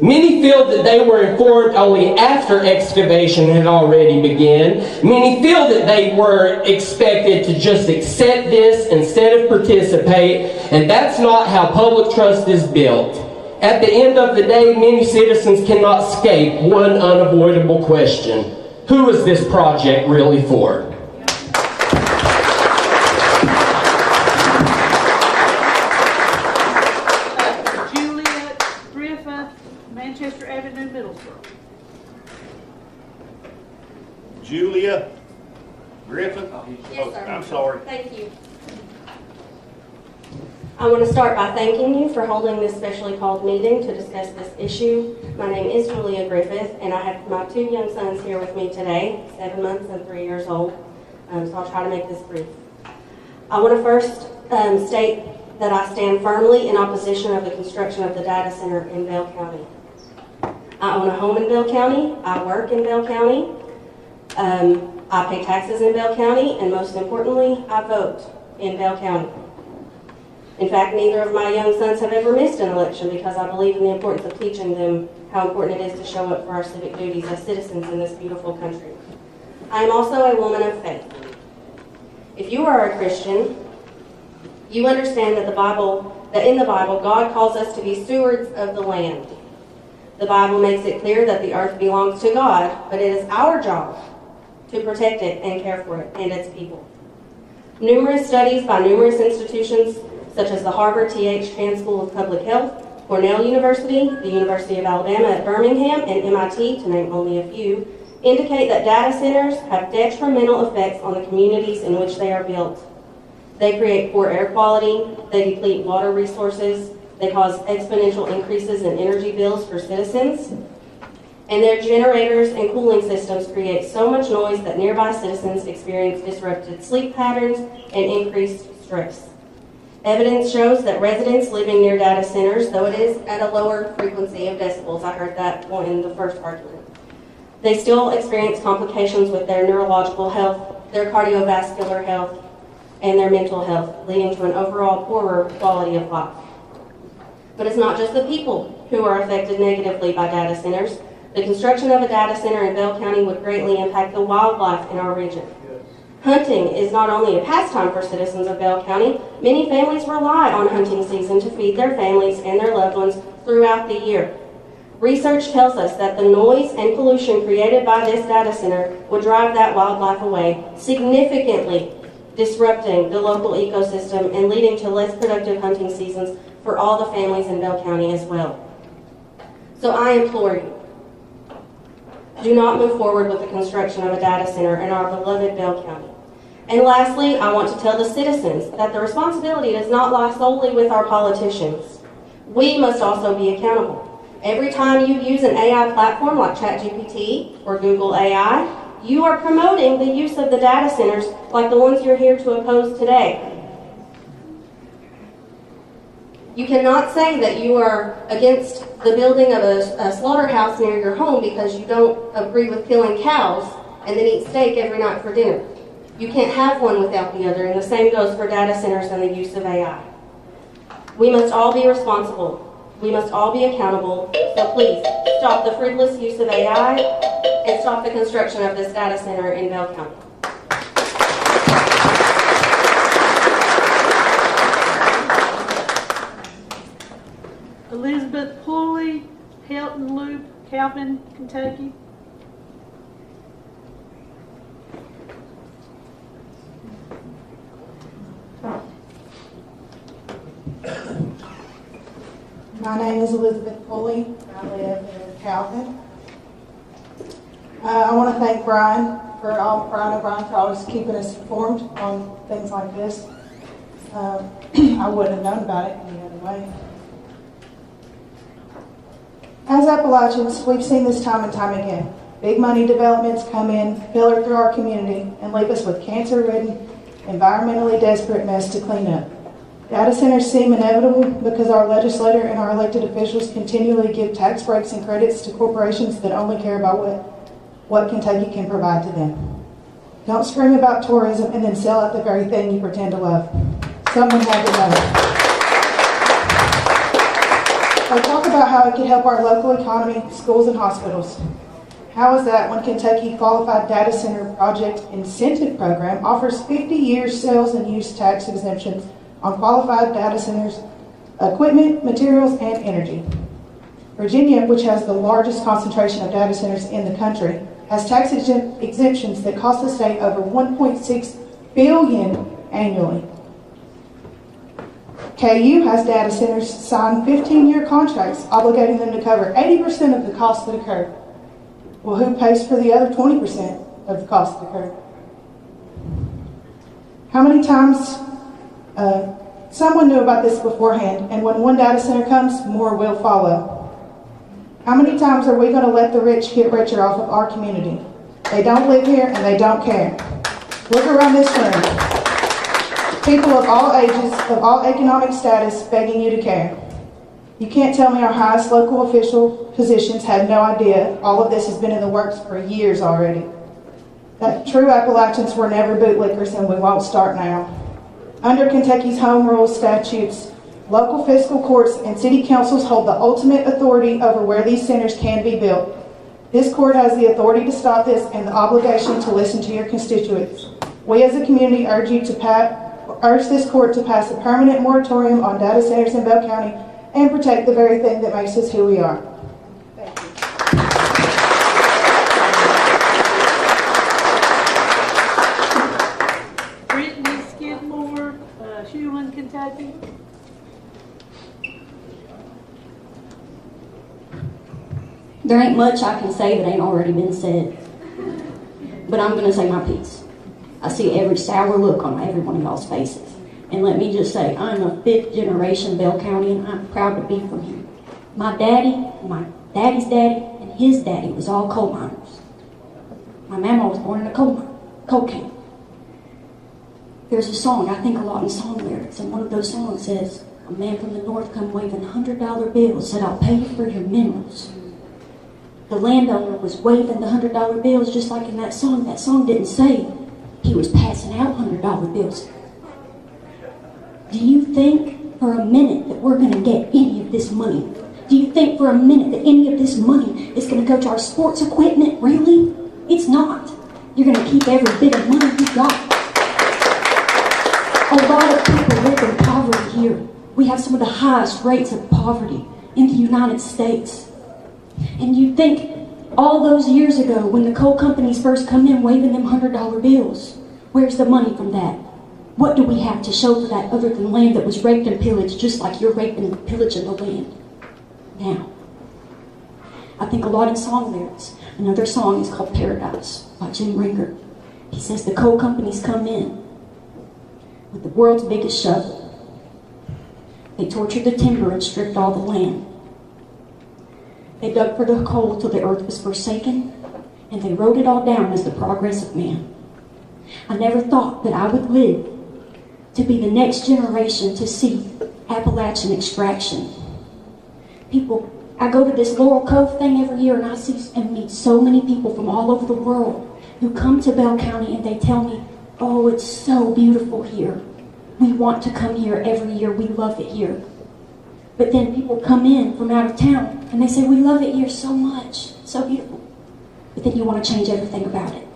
Many feel that they were informed only after excavation had already begun. Many feel that they were expected to just accept this instead of participate, and that's not how public trust is built. At the end of the day, many citizens cannot escape one unavoidable question. Who is this project really for? Julia Griffin? Yes, sir. I'm sorry. Thank you. I want to start by thanking you for holding this specially called meeting to discuss this issue. My name is Julia Griffith, and I have my two young sons here with me today, 7 months and 3 years old, so I'll try to make this brief. I want to first state that I stand firmly in opposition of the construction of the data center in Bell County. I own a home in Bell County. I work in Bell County. I pay taxes in Bell County, and most importantly, I vote in Bell County. In fact, neither of my young sons have ever missed an election because I believe in the importance of teaching them how important it is to show up for our civic duties as citizens in this beautiful country. I am also a woman of faith. If you are a Christian, you understand that in the Bible, God calls us to be stewards of the land. The Bible makes it clear that the earth belongs to God, but it is our job to protect it and care for it and its people. Numerous studies by numerous institutions, such as the Harvard T.H. Chan School of Public Health, Cornell University, the University of Alabama at Birmingham, and MIT, to name only a few, indicate that data centers have detrimental effects on the communities in which they are built. They create poor air quality, they deplete water resources, they cause exponential increases in energy bills for citizens, and their generators and cooling systems create so much noise that nearby citizens experience disrupted sleep patterns and increased stress. Evidence shows that residents living near data centers, though it is at a lower frequency of decibels, I heard that one in the first argument, they still experience complications with their neurological health, their cardiovascular health, and their mental health, leading to an overall poorer quality of life. But it's not just the people who are affected negatively by data centers. The construction of a data center in Bell County would greatly impact the wildlife in our region. Hunting is not only a pastime for citizens of Bell County, many families rely on hunting season to feed their families and their loved ones throughout the year. Research tells us that the noise and pollution created by this data center would drive that wildlife away, significantly disrupting the local ecosystem and leading to less productive hunting seasons for all the families in Bell County as well. So I implore you, do not move forward with the construction of a data center in our beloved Bell County. And lastly, I want to tell the citizens that the responsibility does not lie solely with our politicians. We must also be accountable. Every time you use an AI platform like ChatGPT or Google AI, you are promoting the use of the data centers like the ones you're here to oppose today. You cannot say that you are against the building of a slaughterhouse near your home because you don't agree with killing cows and then eat steak every night for dinner. You can't have one without the other, and the same goes for data centers and the use of AI. We must all be responsible. We must all be accountable. So please, stop the frivolous use of AI and stop the construction of this data center in Bell County. Elizabeth Pulley, Pelton Loop, Calvin, Kentucky. My name is Elizabeth Pulley. I live in Calvin. I want to thank Brian for always keeping us informed on things like this. I wouldn't have known about it any other way. As Appalachians, we've seen this time and time again. Big money developments come in, pillar through our community, and leave us with cancer-ridden, environmentally desperate mess to clean up. Data centers seem inevitable because our legislator and our elected officials continually give tax breaks and credits to corporations that only care about what Kentucky can provide to them. Don't scream about tourism and then sell out the very thing you pretend to love. Someone had to know. They talk about how it could help our local economy, schools, and hospitals. How is that when Kentucky Qualified Data Center Project Incentive Program offers 50 years sales and use tax exemptions on qualified data centers, equipment, materials, and energy? Virginia, which has the largest concentration of data centers in the country, has tax exemptions that cost the state over $1.6 billion annually. KU has data centers sign 15-year contracts obligating them to cover 80% of the costs that occur. Well, who pays for the other 20% of the costs that occur? How many times someone knew about this beforehand, and when one data center comes, more will follow? How many times are we going to let the rich get richer off of our community? They don't live here and they don't care. Look around this room. People of all ages, of all economic status, begging you to care. You can't tell me our highest local official positions had no idea all of this has been in the works for years already. That true Appalachians were never bootlickers and we won't start now. Under Kentucky's home rule statutes, local fiscal courts and city councils hold the ultimate authority over where these centers can be built. This court has the authority to stop this and the obligation to listen to your constituents. We as a community urge this court to pass a permanent moratorium on data centers in Bell County and protect the very thing that makes us who we are. Thank you. Brittany Skidmore, Human, Kentucky. There ain't much I can say that ain't already been said, but I'm going to say my piece. I see every sour look on every one of y'all's faces. And let me just say, I'm a 5th generation Bell County, and I'm proud to be from here. My daddy's daddy, and his daddy was all coal miners. My mama was born in a coal camp. There's a song, I think a lot in song lyrics, and one of those songs says, a man from the north come waving $100 bills, said, I'll pay you for your minerals. The landowner was waving the $100 bills just like in that song. That song didn't say he was passing out $100 bills. Do you think for a minute that we're going to get any of this money? Do you think for a minute that any of this money is going to go to our sports equipment? Really? It's not. You're going to keep every bit of money you got. A lot of people live in poverty here. We have some of the highest rates of poverty in the United States. And you think all those years ago when the coal companies first come in waving them $100 bills, where's the money from that? What do we have to show for that other than land that was raped and pillaged just like you're raping and pillaging the land now? I think a lot in song lyrics. Another song is called Paradise by Jim Ringer. He says the coal companies come in with the world's biggest shovel. They tortured the timber and stripped all the land. They dug for the coal till the earth was forsaken, and they wrote it all down as the progress of man. I never thought that I would live to be the next generation to see Appalachian extraction. People, I go to this Laurel Cove thing every year, and I see and meet so many people from all over the world who come to Bell County and they tell me, oh, it's so beautiful here. We want to come here every year. We love it here. But then people come in from out of town and they say, we love it here so much, so beautiful. But then you want to change everything about it.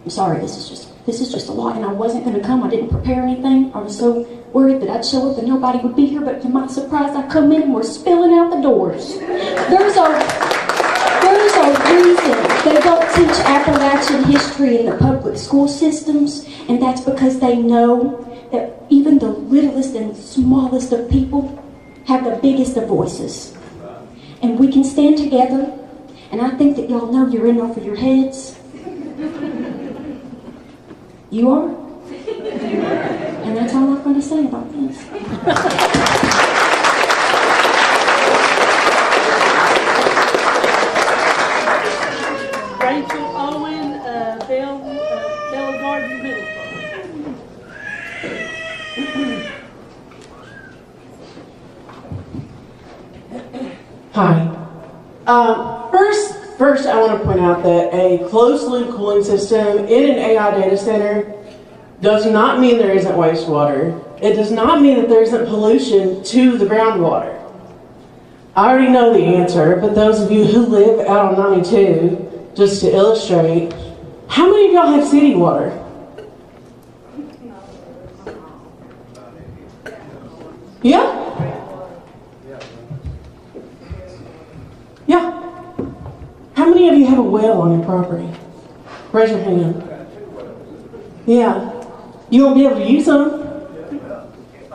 I'm sorry, this is just a lot, and I wasn't going to come. I didn't prepare anything. I was so worried that I'd show up and nobody would be here, but to my surprise, I come in and we're spilling out the doors. There's a reason they don't teach Appalachian history in the public school systems, and that's because they know that even the littlest and smallest of people have the biggest of voices. And we can stand together, and I think that y'all know you're in over your heads. You are? And that's all I'm going to say about this. Rachel Owen, Bell Garden Middle. Hi. First, I want to point out that a closed-loop cooling system in an AI data center does not mean there isn't wastewater. It does not mean that there isn't pollution to the groundwater. I already know the answer, but those of you who live out on 92, just to illustrate, how many of y'all have city water? Yeah? Yeah. How many of you have a well on your property? Raise your hand. Yeah. You won't be able to use them? If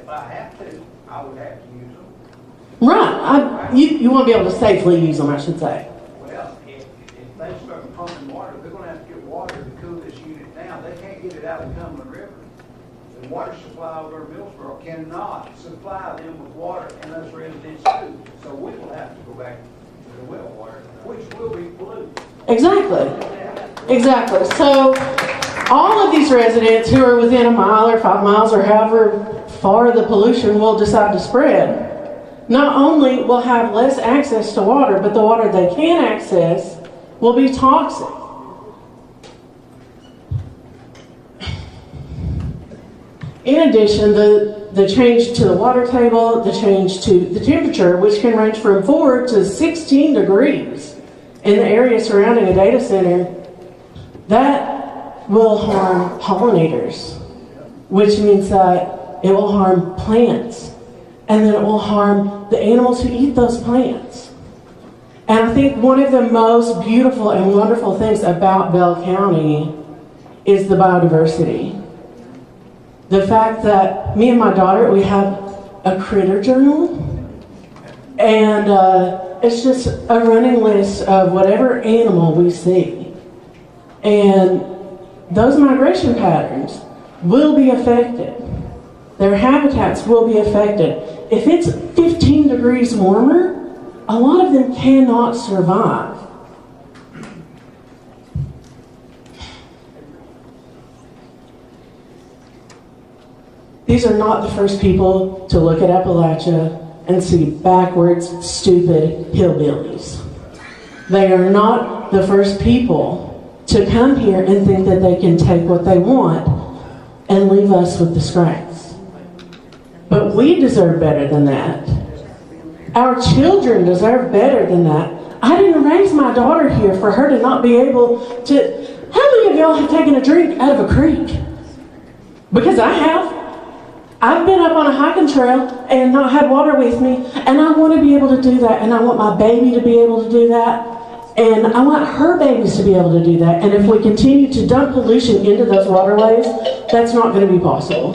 I have to, I would have to use them. Right. You won't be able to safely use them, I should say. Well, if they start pumping water, they're going to have to get water to cool this unit down. They can't get it out of the Cumberland River. The water supply over in Millsboro cannot supply them with water unless residents do. So we will have to go back to the well water, which will be polluted. Exactly. So all of these residents who are within a mile or 5 miles or however far the pollution will decide to spread, not only will have less access to water, but the water they can access will be toxic. In addition, the change to the water table, the change to the temperature, which can range from 4 to 16 degrees in the area surrounding a data center, that will harm pollinators, which means that it will harm plants, and then it will harm the animals who eat those plants. And I think one of the most beautiful and wonderful things about Bell County is the biodiversity. The fact that me and my daughter, we have a critter journal, and it's just a running list of whatever animal we see. And those migration patterns will be affected. Their habitats will be affected. If it's 15 degrees warmer, a lot of them cannot survive. These are not the first people to look at Appalachia and see backwards, stupid hillbillies. They are not the first people to come here and think that they can take what they want and leave us with the scraps. But we deserve better than that. Our children deserve better than that. I didn't raise my daughter here for her to not be able to... How many of y'all have taken a drink out of a creek? Because I have. I've been up on a hiking trail and not had water with me, and I want to be able to do that, and I want my baby to be able to do that, and I want her babies to be able to do that. And if we continue to dump pollution into those waterways, that's not going to be possible.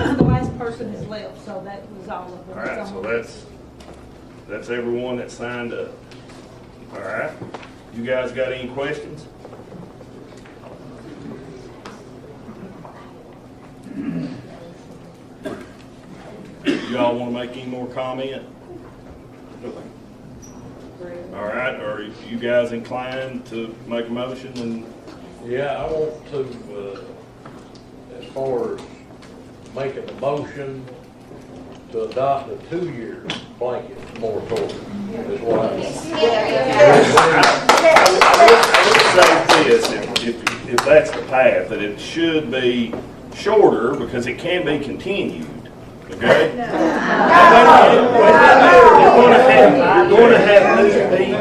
The last person has left, so that was all of them. All right, so that's everyone that signed up. All right. You guys got any questions? Y'all want to make any more comment? All right, are you guys inclined to make a motion? And yeah, I want to, as far as making a motion to adopt a 2-year blanket moratorium is what I would say this, if that's the path, that it should be shorter because it can be continued. Okay? You're going to have new people.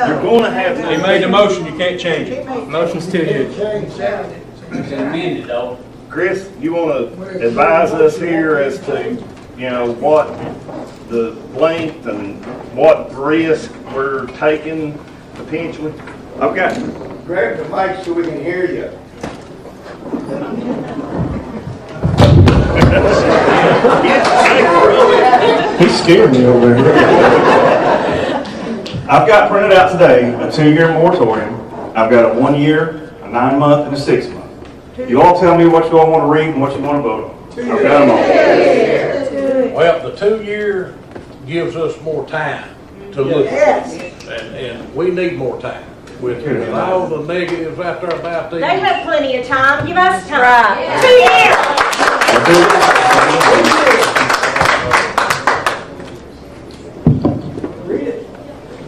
You're going to have new. He made the motion, you can't change it. Motion's 2 years. It's amended though. Chris, you want to advise us here as to, what the length and what risk we're taking potentially? Okay. Grab the mic so we can hear you. He scared me over here. I've got printed out today a 2-year moratorium. I've got a 1 year, a 9-month, and a 6-month. You all tell me what you all want to read and what you want to vote on. I've got them all. Well, the 2-year gives us more time to look at it, and we need more time. With all the negatives out there about these. They have plenty of time. Give us time. Right. 2 years.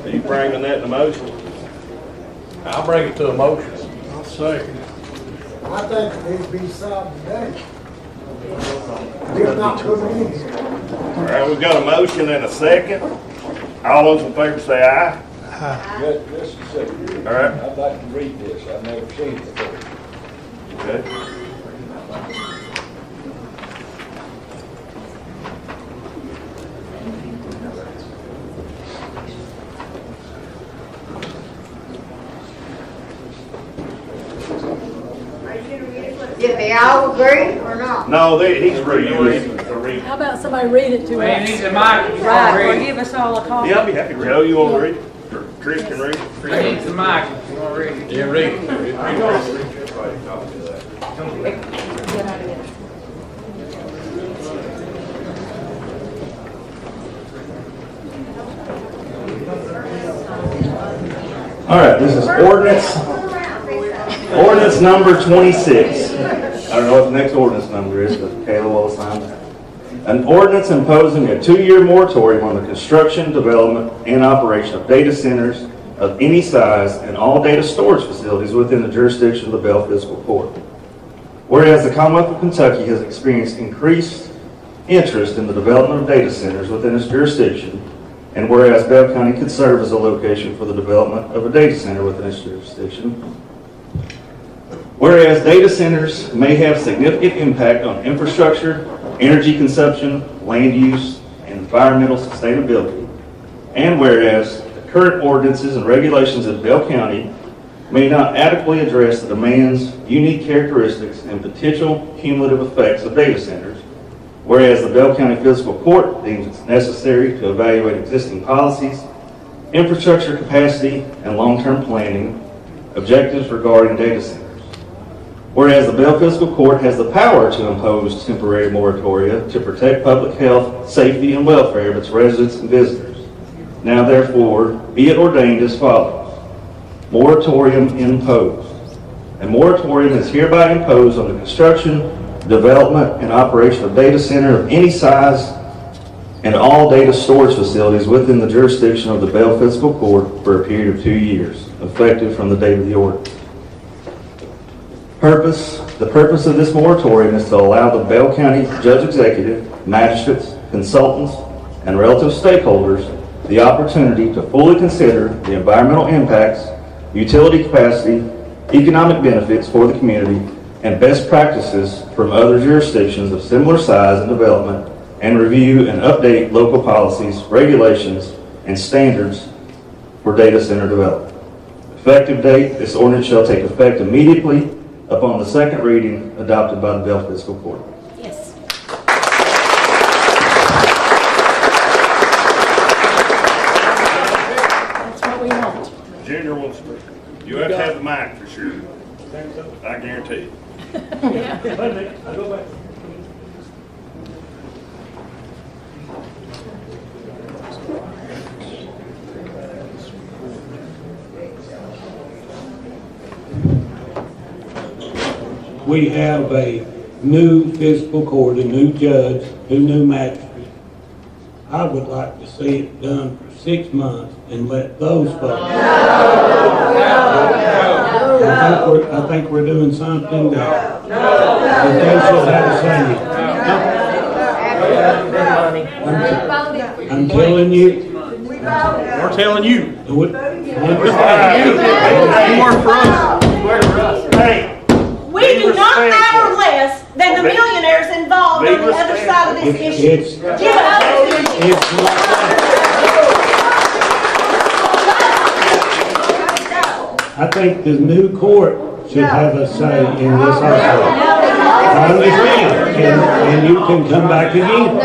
Are you bringing that to motion? I'll bring it to a motion. I'll second it. I think it needs to be solved today. We're not putting it in. All right, we've got a motion and a second. All those in favor say aye. Just a second. All right. I'd like to read this. I've never seen it before. Okay. Did they all agree or not? No, he's reading. How about somebody read it to us? Man, he's a mic. Right, or give us all a copy. Yeah, I'll be happy to read. Joe, you want to read it? Or Chris can read it? He needs a mic if you want to read it. Yeah, read it. All right, this is ordinance number 26. I don't know what the next ordinance number is, but Kayla will assign that. An ordinance imposing a 2-year moratorium on the construction, development, and operation of data centers of any size and all data storage facilities within the jurisdiction of the Bell Fiscal Court. Whereas the Commonwealth of Kentucky has experienced increased interest in the development of data centers within its jurisdiction, and whereas Bell County could serve as a location for the development of a data center within its jurisdiction, whereas data centers may have significant impact on infrastructure, energy consumption, land use, and environmental sustainability, and whereas the current ordinances and regulations of Bell County may not adequately address the demands, unique characteristics, and potential cumulative effects of data centers, whereas the Bell County Fiscal Court deems it necessary to evaluate existing policies, infrastructure capacity, and long-term planning objectives regarding data centers. Whereas the Bell Fiscal Court has the power to impose temporary moratoria to protect public health, safety, and welfare of its residents and visitors. Now therefore, be it ordained as follows. Moratorium imposed. A moratorium is hereby imposed on the construction, development, and operation of data center of any size and all data storage facilities within the jurisdiction of the Bell Fiscal Court for a period of 2 years, effective from the date of the ordinance. The purpose of this moratorium is to allow the Bell County Judge Executive, magistrates, consultants, and relative stakeholders the opportunity to fully consider the environmental impacts, utility capacity, economic benefits for the community, and best practices from other jurisdictions of similar size and development, and review and update local policies, regulations, and standards for data center development. Effective date, this ordinance shall take effect immediately upon the second reading adopted by the Bell Fiscal Court. Yes. That's what we want. Junior will speak. You have to have the mic for sure. I guarantee you. We have a new fiscal court, a new judge, 2 new magistrates. I would like to see it done for 6 months and let those folks. I think we're doing something that they should have a say. I'm telling you. We're telling you. Do it. Hey. We do not matter less than the millionaires involved on the other side of this issue. Give us I think the new court should have a say in this also. I understand, and you can come back again.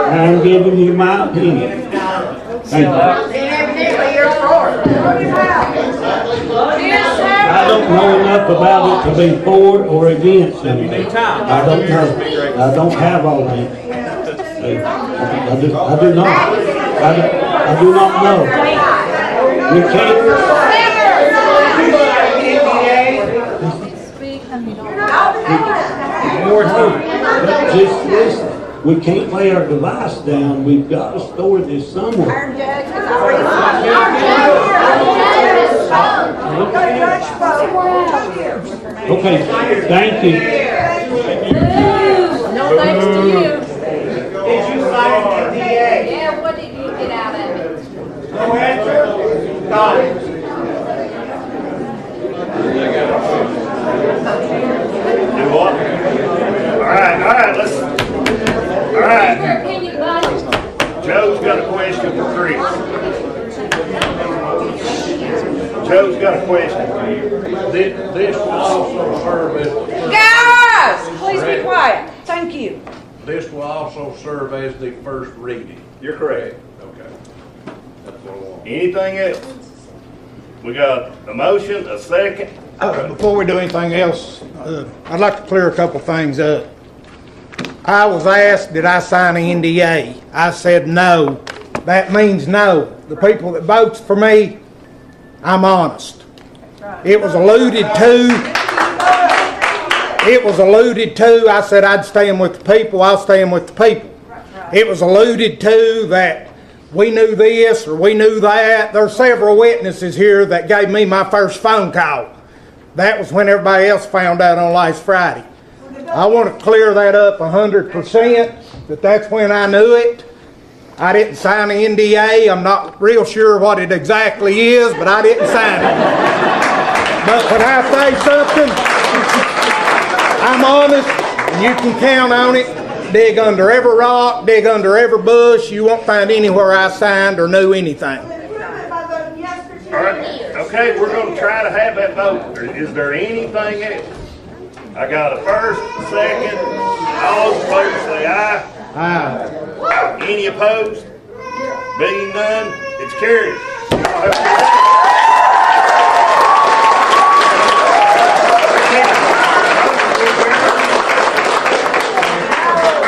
I'm giving you my opinion. Thank you. I don't know enough about it to be for or against anything. I don't know. I don't have all that. I do not. I do not know. We can't. Just listen. We can't lay our device down. We've got to store this somewhere. Okay, thank you. No thanks to you. Did you sign the NDA? Yeah, what did you get out of it? No answer? Got it. Do what? All right, listen. All right. Joe's got a question for Chris. Joe's got a question for you. This will also serve as... Guys, please be quiet. Thank you. This will also serve as the first reading. You're correct. Okay. That's what I want. Anything else? We got a motion, a second. Before we do anything else, I'd like to clear a couple things up. I was asked, did I sign an NDA? I said no. That means no. The people that votes for me, I'm honest. It was alluded to. I said I'd stand with the people. I'll stand with the people. It was alluded to that we knew this or we knew that. There's several witnesses here that gave me my first phone call. That was when everybody else found out on last Friday. I want to clear that up 100%, that that's when I knew it. I didn't sign the NDA. I'm not real sure what it exactly is, but I didn't sign it. But when I say something, I'm honest, and you can count on it. Dig under every rock, dig under every bush. You won't find anywhere I signed or knew anything. All right. Okay, we're going to try to have that vote. Is there anything else? I got a first, second. All those in favor say aye. Aye. Any opposed? Being none, it's carried.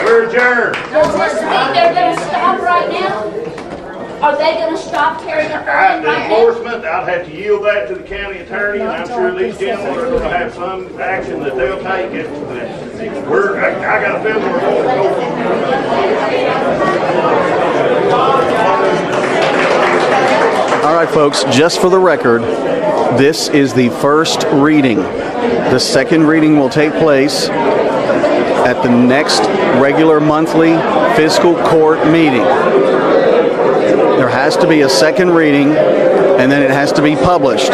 We're adjourned. Does this mean they're going to stop right now? Are they going to stop tearing up The right now? enforcement, I'd have to yield that to the county attorney, and I'm sure these gentlemen are going to have some action that they'll take. I got a feeling we're going to go. All right, folks, just for the record, this is the first reading. The second reading will take place at the next regular monthly fiscal court meeting. There has to be a second reading, and then it has to be published.